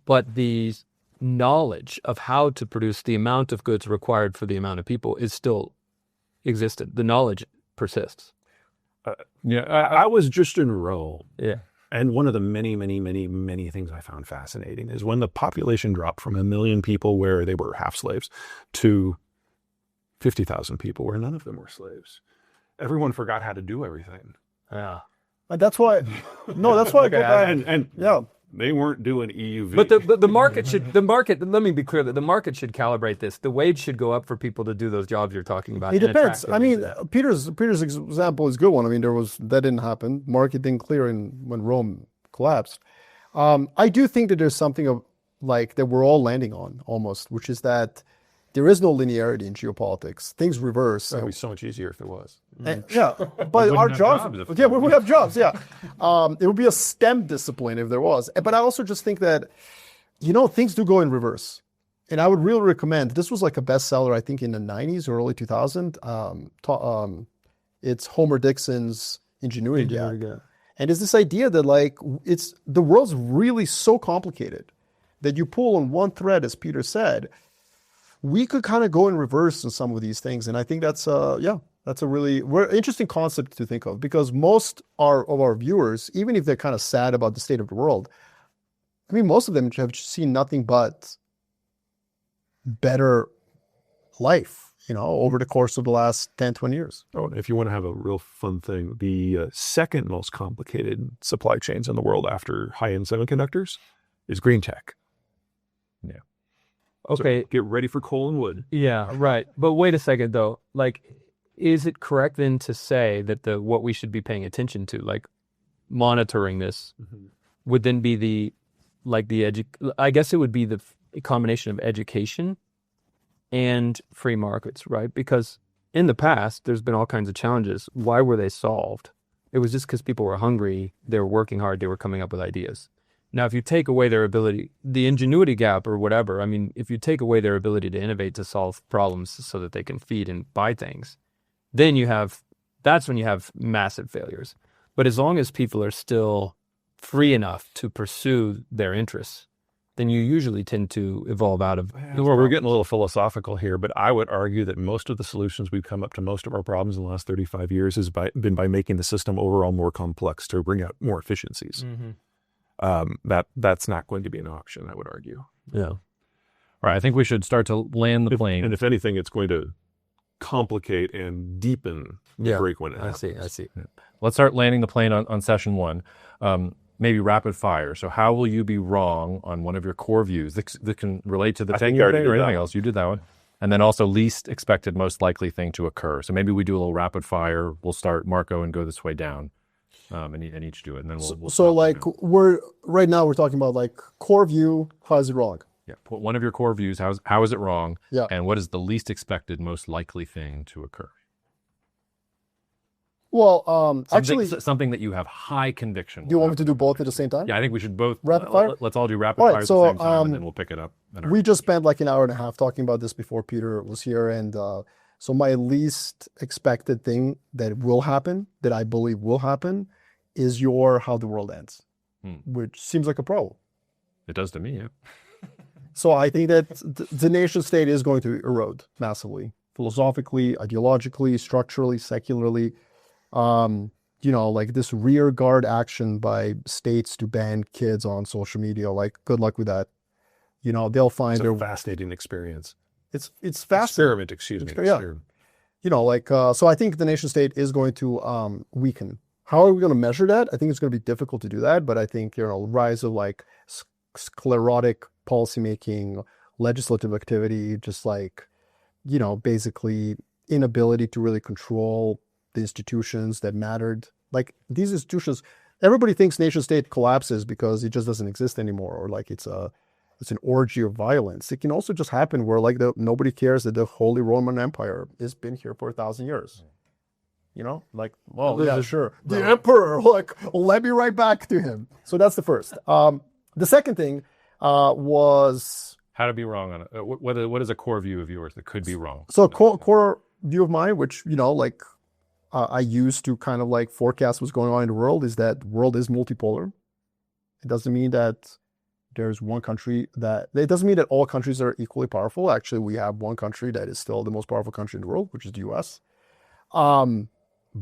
but the knowledge of how to produce the amount of goods required for the amount of people is still existent. The knowledge persists. I was just in Rome. Yeah. And one of the many, many, many, many things I found fascinating is when the population dropped from 1 million people where they were half slaves to 50,000 people where none of them were slaves. Everyone forgot how to do everything. Yeah. And that's why. No, that's why I go back. And Yeah. they weren't doing EUV. But the market should, let me be clear that the market should calibrate this. The wage should go up for people to do those jobs you're talking about. It depends. attract I mean, them to that. Peter's example is a good one. I mean, that didn't happen. Market didn't clear when Rome collapsed. I do think that there's something of like that we're all landing on almost, which is that there is no linearity in geopolitics. Things reverse. It would be so much easier if there was. Yeah, but our have jobs. jobs if- Yeah, we would have jobs. Yeah, it would be a STEM discipline if there was. But I also just think that, things do go in reverse, and I would really recommend. This was like a bestseller, I think, in the '90s or early 2000s. It's Homer Dixon's Ingenuity Gap, and it's this idea that like the world's really so complicated that you pull on one thread, as Peter said. We could kind of go in reverse in some of these things, and I think that's a really interesting concept to think of, because most of our viewers, even if they're kind of sad about the state of the world, I mean, most of them have seen nothing but better life, over the course of the last 10, 20 years. Oh, and if you want to have a real fun thing, the second most complicated supply chains in the world after high-end semiconductors is green tech. Yeah. Okay. So get ready for coal and wood. Yeah, right. But wait a second, though. Like, is it correct then to say that what we should be paying attention to, like monitoring this, would then be I guess it would be the combination of education and free markets, right? Because in the past, there's been all kinds of challenges. Why were they solved? It was just because people were hungry, they were working hard, they were coming up with ideas. Now, if you take away their ability, the ingenuity gap or whatever, I mean, if you take away their ability to innovate, to solve problems so that they can feed and buy things, then that's when you have massive failures. But as long as people are still free enough to pursue their interests, then you usually tend to evolve out of. Well, we're getting a little philosophical here, but I would argue that most of the solutions we've come up to most of our problems in the last 35 years has been by making the system overall more complex to bring out more efficiencies. That's not going to be an option, I would argue. Yeah. All right, I think we should start to land the plane. And if anything, it's going to complicate and deepen the break when it happens. I see. Yeah. Let's start landing the plane on session one. Maybe rapid fire. So how will you be wrong on one of your core views that can relate to the 10-year thing or anything else? You did that one. And then also least expected, most likely thing to occur. So maybe we do a little rapid fire. We'll start Marko and go this way down. And each do it, and then we'll so like we're talking about like core view. How is it wrong? Yeah, put one of your core views. How is it wrong? Yeah. And what is the least expected, most likely thing to occur? Well, actually, something that you have high conviction. Do you want me to do both at the same time? Yeah, I think we should both rapid fire. Let's all do rapid All right, fire at so, the same time, and then we'll pick it up. We just spent like an hour and a half talking about this before Peter was here, and so my least expected thing that will happen, that I believe will happen, is how the world ends, which seems like a problem. It does to me, yeah. So I think that the nation state is going to erode massively philosophically, ideologically, structurally, secularly. Like this rear guard action by states to ban kids on social media. Like, good luck with that. They'll find It's a fascinating experience. It's fascinating. Experiment, excuse me. Yeah. Experiment. So I think the nation state is going to weaken. How are we going to measure that? I think it's going to be difficult to do that, but I think, rise of like sclerotic policymaking, legislative activity, just like, basically inability to really control the institutions that mattered. Like these institutions, everybody thinks nation state collapses because it just doesn't exist anymore, or like it's an orgy of violence. It can also just happen where like nobody cares that the Holy Roman Empire has been here for 1,000 years. Like, well, yeah, sure. The emperor, like, let me right back to him. So that's the first. The second thing was... How to be wrong on it. What is a core view of yours that could be wrong? So a core view of mine, which, I used to kind of like forecast what's going on in the world, is that the world is multipolar. It doesn't mean that there's one country it doesn't mean that all countries are equally powerful. Actually, we have one country that is still the most powerful country in the world, which is the US.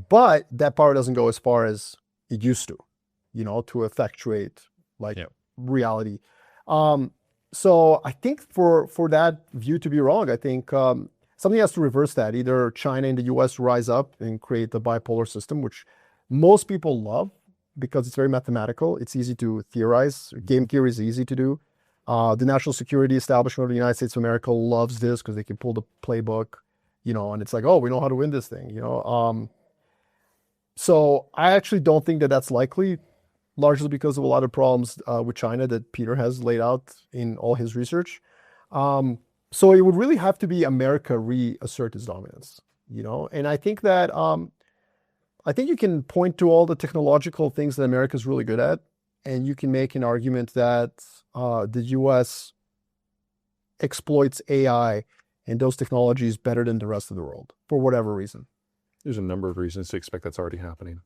But that power doesn't go as far as it used to, to effectuate reality. So I think for that view to be wrong, I think something has to reverse that. Either China and the US rise up and create the bipolar system, which most people love because it's very mathematical. It's easy to theorize. Game theory is easy to do. The national security establishment of the United States of America loves this because they can pull the playbook, and it's like, oh, we know how to win this thing, So I actually don't think that that's likely, largely because of a lot of problems with China that Peter has laid out in all his research. So it would really have to be America reassert its dominance, and I think that I think you can point to all the technological things that America is really good at, and you can make an argument that the US exploits AI and those technologies better than the rest of the world for whatever reason. There's a number of reasons to expect that's already happening.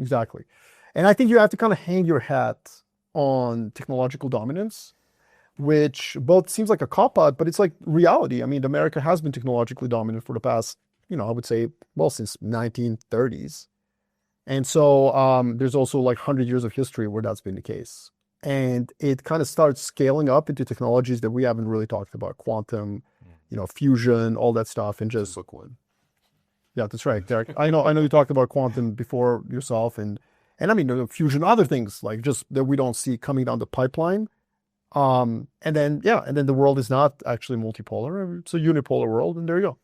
Exactly. And I think you have to kind of hang your hat on technological dominance, which both seems like a cop-out, but it's like reality. I mean, America has been technologically dominant for the past, I would say, since 1930s. And so there's also like 100 years of history where that's been the case. And it kind of starts scaling up into technologies that we haven't really talked about, quantum, fusion, all that stuff, and just... Book one. Yeah, that's right, Derek. I know you talked about quantum before yourself, and I mean fusion, other things like just that we don't see coming down the pipeline. And then the world is not actually multipolar; it's a unipolar world, and there you go.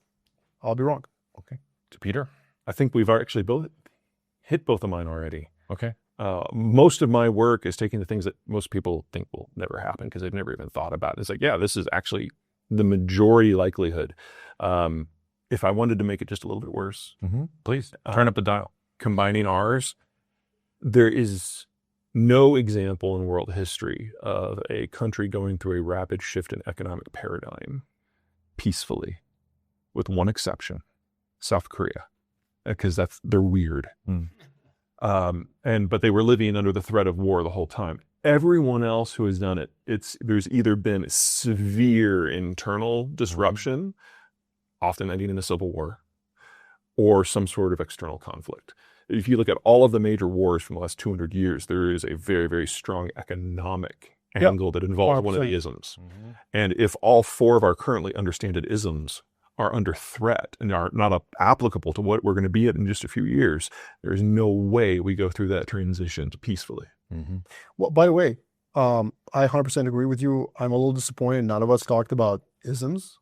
I'll be wrong. Okay. To Peter, I think we've actually both hit both of mine already. Okay. Most of my work is taking the things that most people think will never happen because they've never even thought about it. It's like, yeah, this is actually the majority likelihood. If I wanted to make it just a little bit worse, please turn up the dial. Combining ours, there is no example in world history of a country going through a rapid shift in economic paradigm peacefully, with one exception, South Korea, because they're weird. But they were living under the threat of war the whole time. Everyone else who has done it, there's either been severe internal disruption, often ending in a civil war, or some sort of external conflict. If you look at all of the major wars from the last 200 years, there is a very, very strong economic angle that involves one of the isms. And if all four of our currently understood isms are under threat and are not applicable to what we're going to be at in just a few years, there is no way we go through that transition peacefully. Well, by the way, I 100% agree with you. I'm a little disappointed none of us talked about isms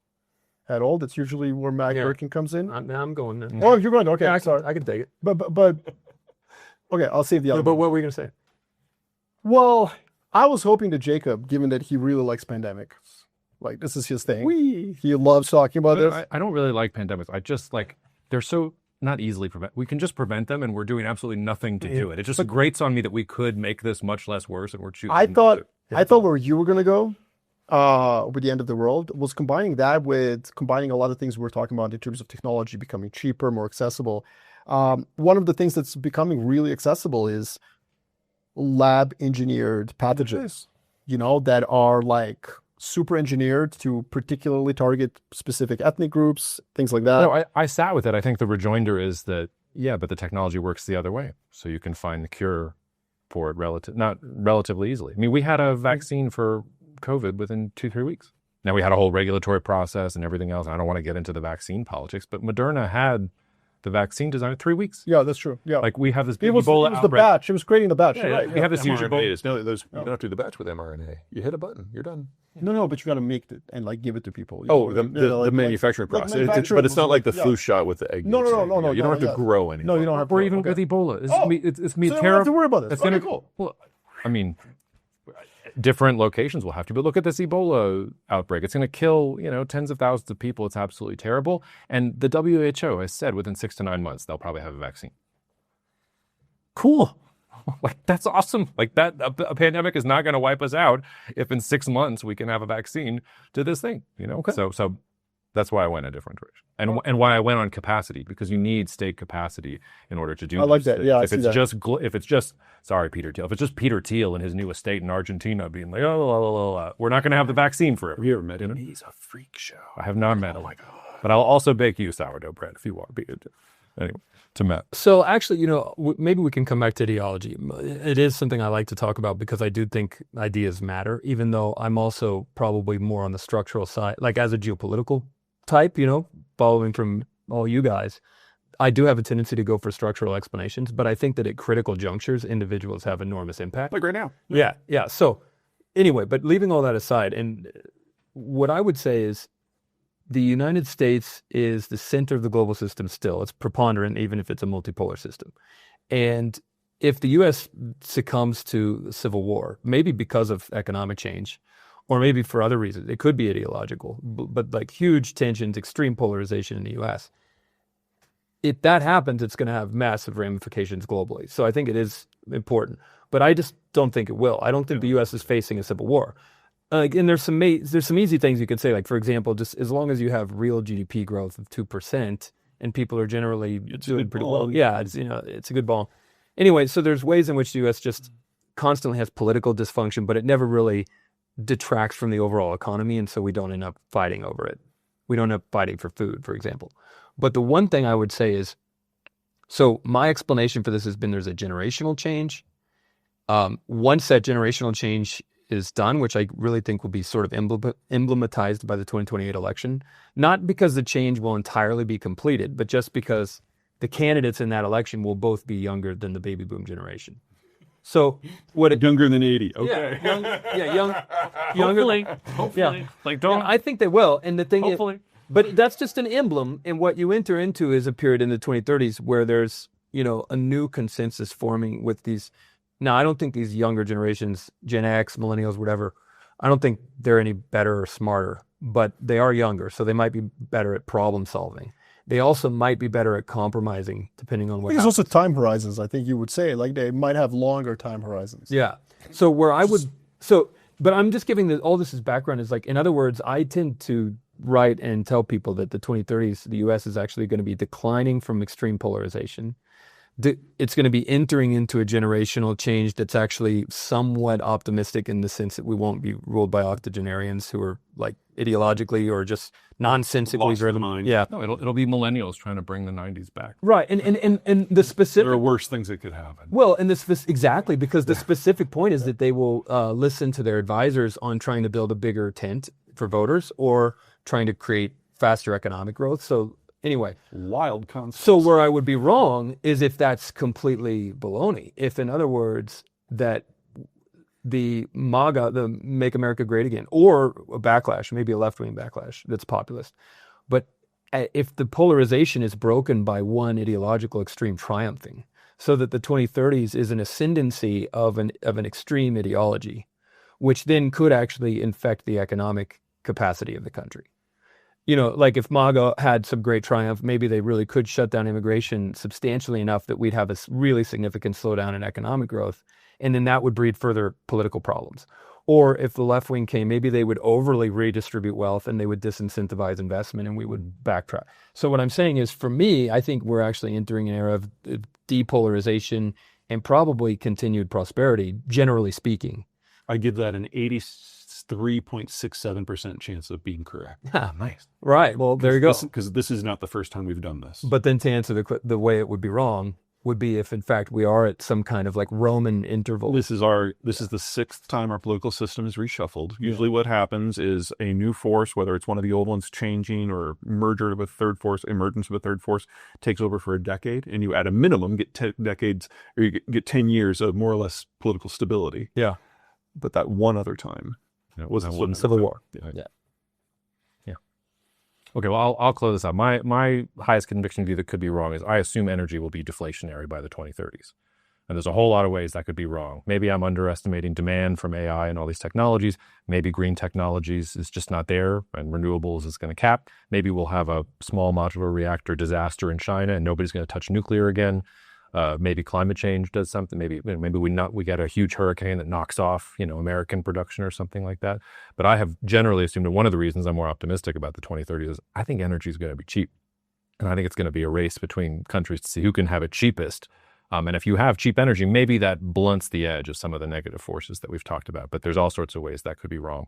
at all. That's usually where Matt Gertken comes in. I'm going there. Oh, you're going. Okay, Yeah, sorry. I can take it. But okay, I'll save the other. But what were you going to say? Well, I was hoping that Jacob, given that he really likes pandemics, like this is his thing. He loves talking about this. I don't really like pandemics. I just like, they're so not easily prevent. We can just prevent them, and we're doing absolutely nothing to do it. It just grates on me that we could make this much less worse, and we're choosing. I thought where you were going to go with the end of the world was combining that with combining a lot of things we're talking about in terms of technology becoming cheaper, more accessible. One of the things that's becoming really accessible is lab engineered pathogens, that are like super engineered to particularly target specific ethnic groups, things like that. No, I sat with it. I think the rejoinder is that, yeah, but the technology works the other way. So you can find the cure for it not relatively easily. I mean, we had a vaccine for COVID within 2-3 weeks. Now we had a whole regulatory process and everything else. I don't want to get into the vaccine politics, but Moderna had the vaccine designed in 3 weeks. Yeah, that's true. Yeah, Like we have this it was the batch. It was creating the batch. Yeah, right? we have this huge mRNA you don't have to do the batch with mRNA. You hit a button, you're done. No, but you got to make it and like give it to people. The manufacturing process. But it's not like the flu shot with the egg. No. You don't have to grow anything. No, you don't have to. Or even with Ebola. It's so me you don't have to worry about this. Okay, cool. Well, I mean, different locations will have to, but look at this Ebola outbreak. It's going to kill, tens of thousands of people. It's absolutely terrible. And the WHO has said within 6 to 9 months, they'll probably have a vaccine. Cool. Like, that's awesome. Like that, a pandemic is not going to wipe us out if in 6 months we can have a vaccine to this thing, Okay. So that's why I went a different direction. And why I went on capacity, because you need state capacity in order to do I like that. Yeah, if it's just sorry, Peter Thiel. If it's just Peter Thiel and his new estate in Argentina being like, we're not going to have the vaccine for it. Have you ever met him? He's a freak show. I have not met him. Oh my God. But I'll also bake you sourdough bread if you want. Anyway, to Matt. So actually, maybe we can come back to ideology. It is something I like to talk about because I do think ideas matter, even though I'm also probably more on the structural side, like as a geopolitical type, following from all you guys. I do have a tendency to go for structural explanations, but I think that at critical junctures, individuals have enormous impact. Like right now. Yeah. So anyway, but leaving all that aside, and what I would say is the United States is the center of the global system still. It's preponderant, even if it's a multipolar system. And if the U.S. succumbs to civil war, maybe because of economic change, or maybe for other reasons, it could be ideological, but like huge tensions, extreme polarization in the U.S., if that happens, it's going to have massive ramifications globally. So I think it is important, but I just don't think it will. I don't think the U.S. is facing a civil war. And there's some easy things you could say, like, for example, just as long as you have real GDP growth of 2% and people are generally doing pretty well. Yeah, it's a good ball. Anyway, so there's ways in which the U.S. just constantly has political dysfunction, but it never really detracts from the overall economy, and so we don't end up fighting over it. We don't end up fighting for food, for example. But the one thing I would say is, so my explanation for this has been there's a generational change. Once that generational change is done, which I really think will be sort of emblematized by the 2028 election, not because the change will entirely be completed, but just because the candidates in that election will both be younger than the baby boom generation. So younger than 80. Okay. Younger. Hopefully. Like, don't. I think they will. And the thing hopefully. is, but that's just an emblem. And what you enter into is a period in the 2030s where there's, a new consensus forming with these. Now, I don't think these younger generations, Gen X, millennials, whatever, I don't think they're any better or smarter, but they are younger. So they might be better at problem solving. They also might be better at compromising, depending on what happens. There's also time horizons, I think you would say. Like, they might have longer time horizons. Yeah. So but I'm just giving all this as background is like, in other words, I tend to write and tell people that the 2030s, the U.S. is actually going to be declining from extreme polarization. It's going to be entering into a generational change that's actually somewhat optimistic in the sense that we won't be ruled by octogenarians who are like ideologically or just nonsensically driven. Yeah, no, it'll be millennials trying to bring the 90s back. Right, and the specific. There are worse things that could happen. Well, and exactly because the specific point is that they will listen to their advisors on trying to build a bigger tent for voters or trying to create faster economic growth. So. Anyway, wild concept. So where I would be wrong is if that's completely baloney. If, in other words, that the MAGA, the Make America Great Again, or a backlash, maybe a left-wing backlash that's populist, but if the polarization is broken by one ideological extreme triumphing, so that the 2030s is an ascendancy of an extreme ideology, which then could actually infect the economic capacity of the country. Like if MAGA had some great triumph, maybe they really could shut down immigration substantially enough that we'd have a really significant slowdown in economic growth, and then that would breed further political problems. Or if the left wing came, maybe they would overly redistribute wealth and they would disincentivize investment and we would backtrack. So what I'm saying is, for me, I think we're actually entering an era of depolarization and probably continued prosperity, generally speaking. I give that an 80 3.67% chance of being correct. Ah, nice. Right. Well, there you go. Because this is not the first time we've done this. But then to answer the way it would be wrong would be if in fact we are at some kind of like Roman interval. This is the sixth time our political system is reshuffled. Usually what happens is a new force, whether it's one of the old ones changing or merger with third force, emergence of a third force, takes over for a decade, and you at a minimum get 10 decades, or you get 10 years of more or less political stability. Yeah. But that one other time was the Civil War. Yeah. Okay, well, I'll close this out. My highest conviction view that could be wrong is I assume energy will be deflationary by the 2030s. And there's a whole lot of ways that could be wrong. Maybe I'm underestimating demand from AI and all these technologies. Maybe green technologies is just not there and renewables is going to cap. Maybe we'll have a small modular reactor disaster in China and nobody's going to touch nuclear again. Maybe climate change does something. Maybe we get a huge hurricane that knocks off, American production or something like that. But I have generally assumed that one of the reasons I'm more optimistic about the 2030s is I think energy is going to be cheap. And I think it's going to be a race between countries to see who can have it cheapest. And if you have cheap energy, maybe that blunts the edge of some of the negative forces that we've talked about. But there's all sorts of ways that could be wrong.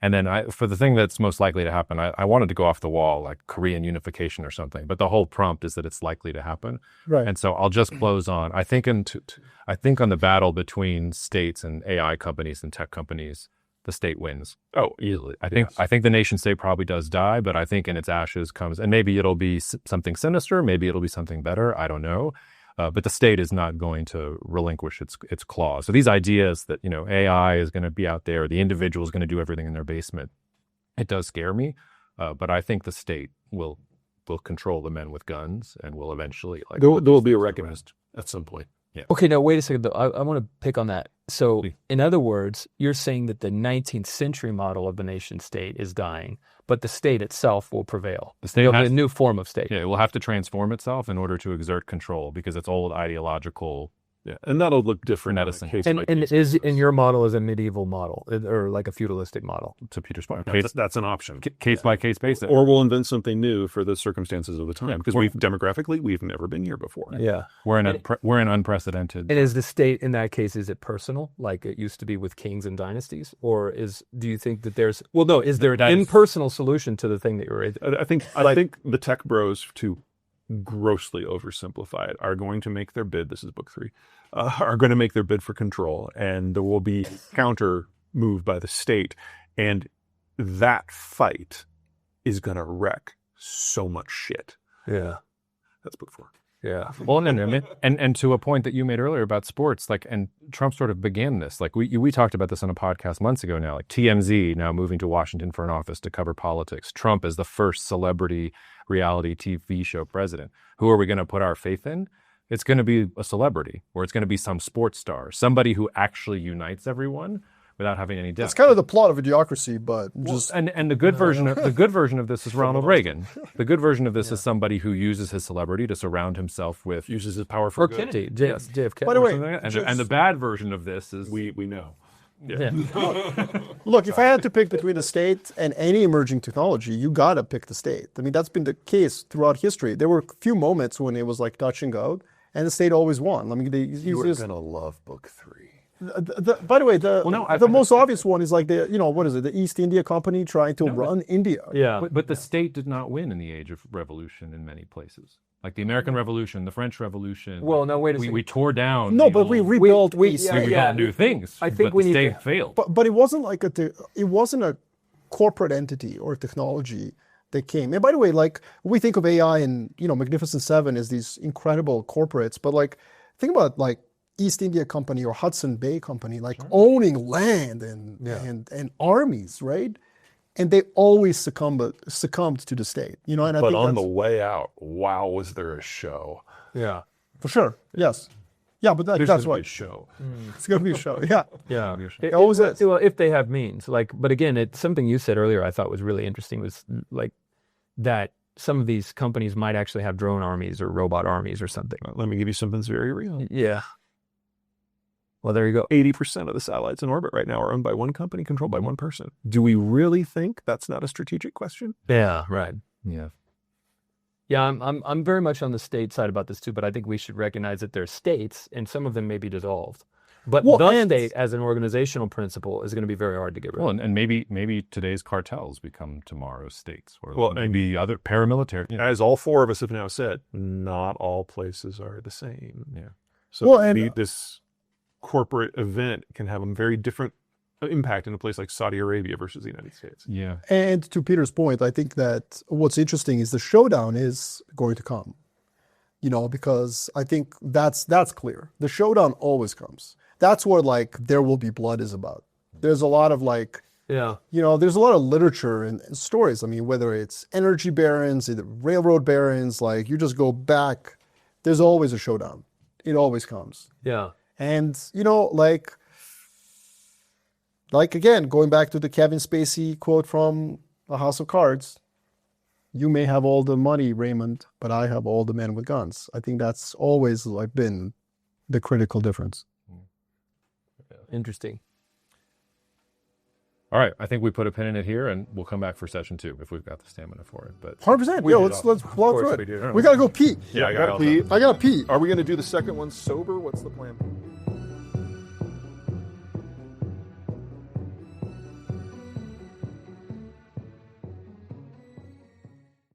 And then for the thing that's most likely to happen, I wanted to go off the wall, like Korean unification or something. But the whole prompt is that it's likely to happen. Right. And so I'll just close on, I think on the battle between states and AI companies and tech companies, the state wins. Oh, easily. I think the nation state probably does die, but I think in its ashes comes, and maybe it'll be something sinister, maybe it'll be something better, I don't know. But the state is not going to relinquish its claws. So these ideas that, AI is going to be out there, the individual is going to do everything in their basement, it does scare me. But I think the state will control the men with guns and will eventually there will be a reckoning at some point. Yeah. Okay, now wait a second though. I want to pick on that. So in other words, you're saying that the 19th century model of the nation state is dying, but the state itself will prevail. The state There'll be a new form of state. Yeah, it will have to transform itself in order to exert control because it's old ideological. Yeah, and that'll look different. Medicine. And in your model is a medieval model or like a feudalistic model? To Peter's point, that's an option. Case by case basis. Or we'll invent something new for the circumstances of the time because demographically we've never been here before. Yeah, we're in unprecedented. And is the state in that case, is it personal like it used to be with kings and dynasties, or do you think that there's is there an impersonal solution to the thing that you're? I think the tech bros to grossly oversimplified are going to make their bid. This is book 3. Are going to make their bid for control, and there will be counter move by the state, and that fight is going to wreck so much shit. Yeah, that's book 4. Yeah. Well, and to a point that you made earlier about sports, and Trump sort of began this. We talked about this on a podcast months ago now. Like TMZ now moving to Washington for an office to cover politics. Trump is the first celebrity reality TV show president. Who are we going to put our faith in? It's going to be a celebrity, or it's going to be some sports star, somebody who actually unites everyone without having any depth. It's kind of the plot of Idiocracy, but and the good version of this is Ronald Reagan. The good version of this is somebody who uses his celebrity to surround himself with, uses his power for or good. Kennedy, JFK. By the way, and the bad version of this is we know. Yeah. Look, if I had to pick between the state and any emerging technology, you gotta pick the state. I mean, that's been the case throughout history. There were a few moments when it was like touch and go, and the state always won. I mean, you are gonna love book 3. By the way, the most obvious one is like the East India Company trying to run India. Yeah, but the state did not win in the age of revolution in many places. Like the American Revolution, the French Revolution. Well, no, wait a second. We tore down. No, but we rebuilt. We built new things. I think the state failed. But it wasn't like it wasn't a corporate entity or technology that came. And by the way, like we think of AI and Magnificent Seven as these incredible corporates, but like think about like East India Company or Hudson Bay Company, like owning land and armies, right? And they always succumbed to the state, And I but think on the way out, wow, was there a show? Yeah, for sure. Yes. Yeah, but that's right. right. Show. It's gonna be a show. Yeah. Yeah. It always is. Well, if they have means, but again, it's something you said earlier I thought was really interesting was like that some of these companies might actually have drone armies or robot armies or something. Let me give you something that's very real. Yeah. Well, there you go. 80% of the satellites in orbit right now are owned by one company, controlled by one person. Do we really think that's not a strategic question? Yeah, right. Yeah. Yeah, I'm very much on the state side about this too, but I think we should recognize that there are states, and some of them may be dissolved. But Well, the and- state as an organizational principle is going to be very hard to get rid of. Well, and maybe today's cartels become tomorrow's states, or Well, maybe other paramilitary. Yeah. As all four of us have now said, not all places are the same. Yeah. So Well, and- this corporate event can have a very different impact in a place like Saudi Arabia versus the United States. Yeah. And to Peter's point, I think that what's interesting is the showdown is going to come. Because I think that's clear. The showdown always comes. That's what like there will be blood is about. There's a lot of like, Yeah. there's a lot of literature and stories. I mean, whether it's energy barons, either railroad barons, like you just go back, there's always a showdown. It always comes. Yeah. And, like again, going back to the Kevin Spacey quote from A House of Cards, you may have all the money, Raymond, but I have all the men with guns. I think that's always like been the critical difference. Interesting. All right. I think we put a pin in it here, and we'll come back for session 2 if we've got the stamina for it. But 100%. We Yo, did let's all- blow course through we it. do. We gotta go pee. Yeah, I I gotta pee. Are we going to do the second one sober? What's the plan?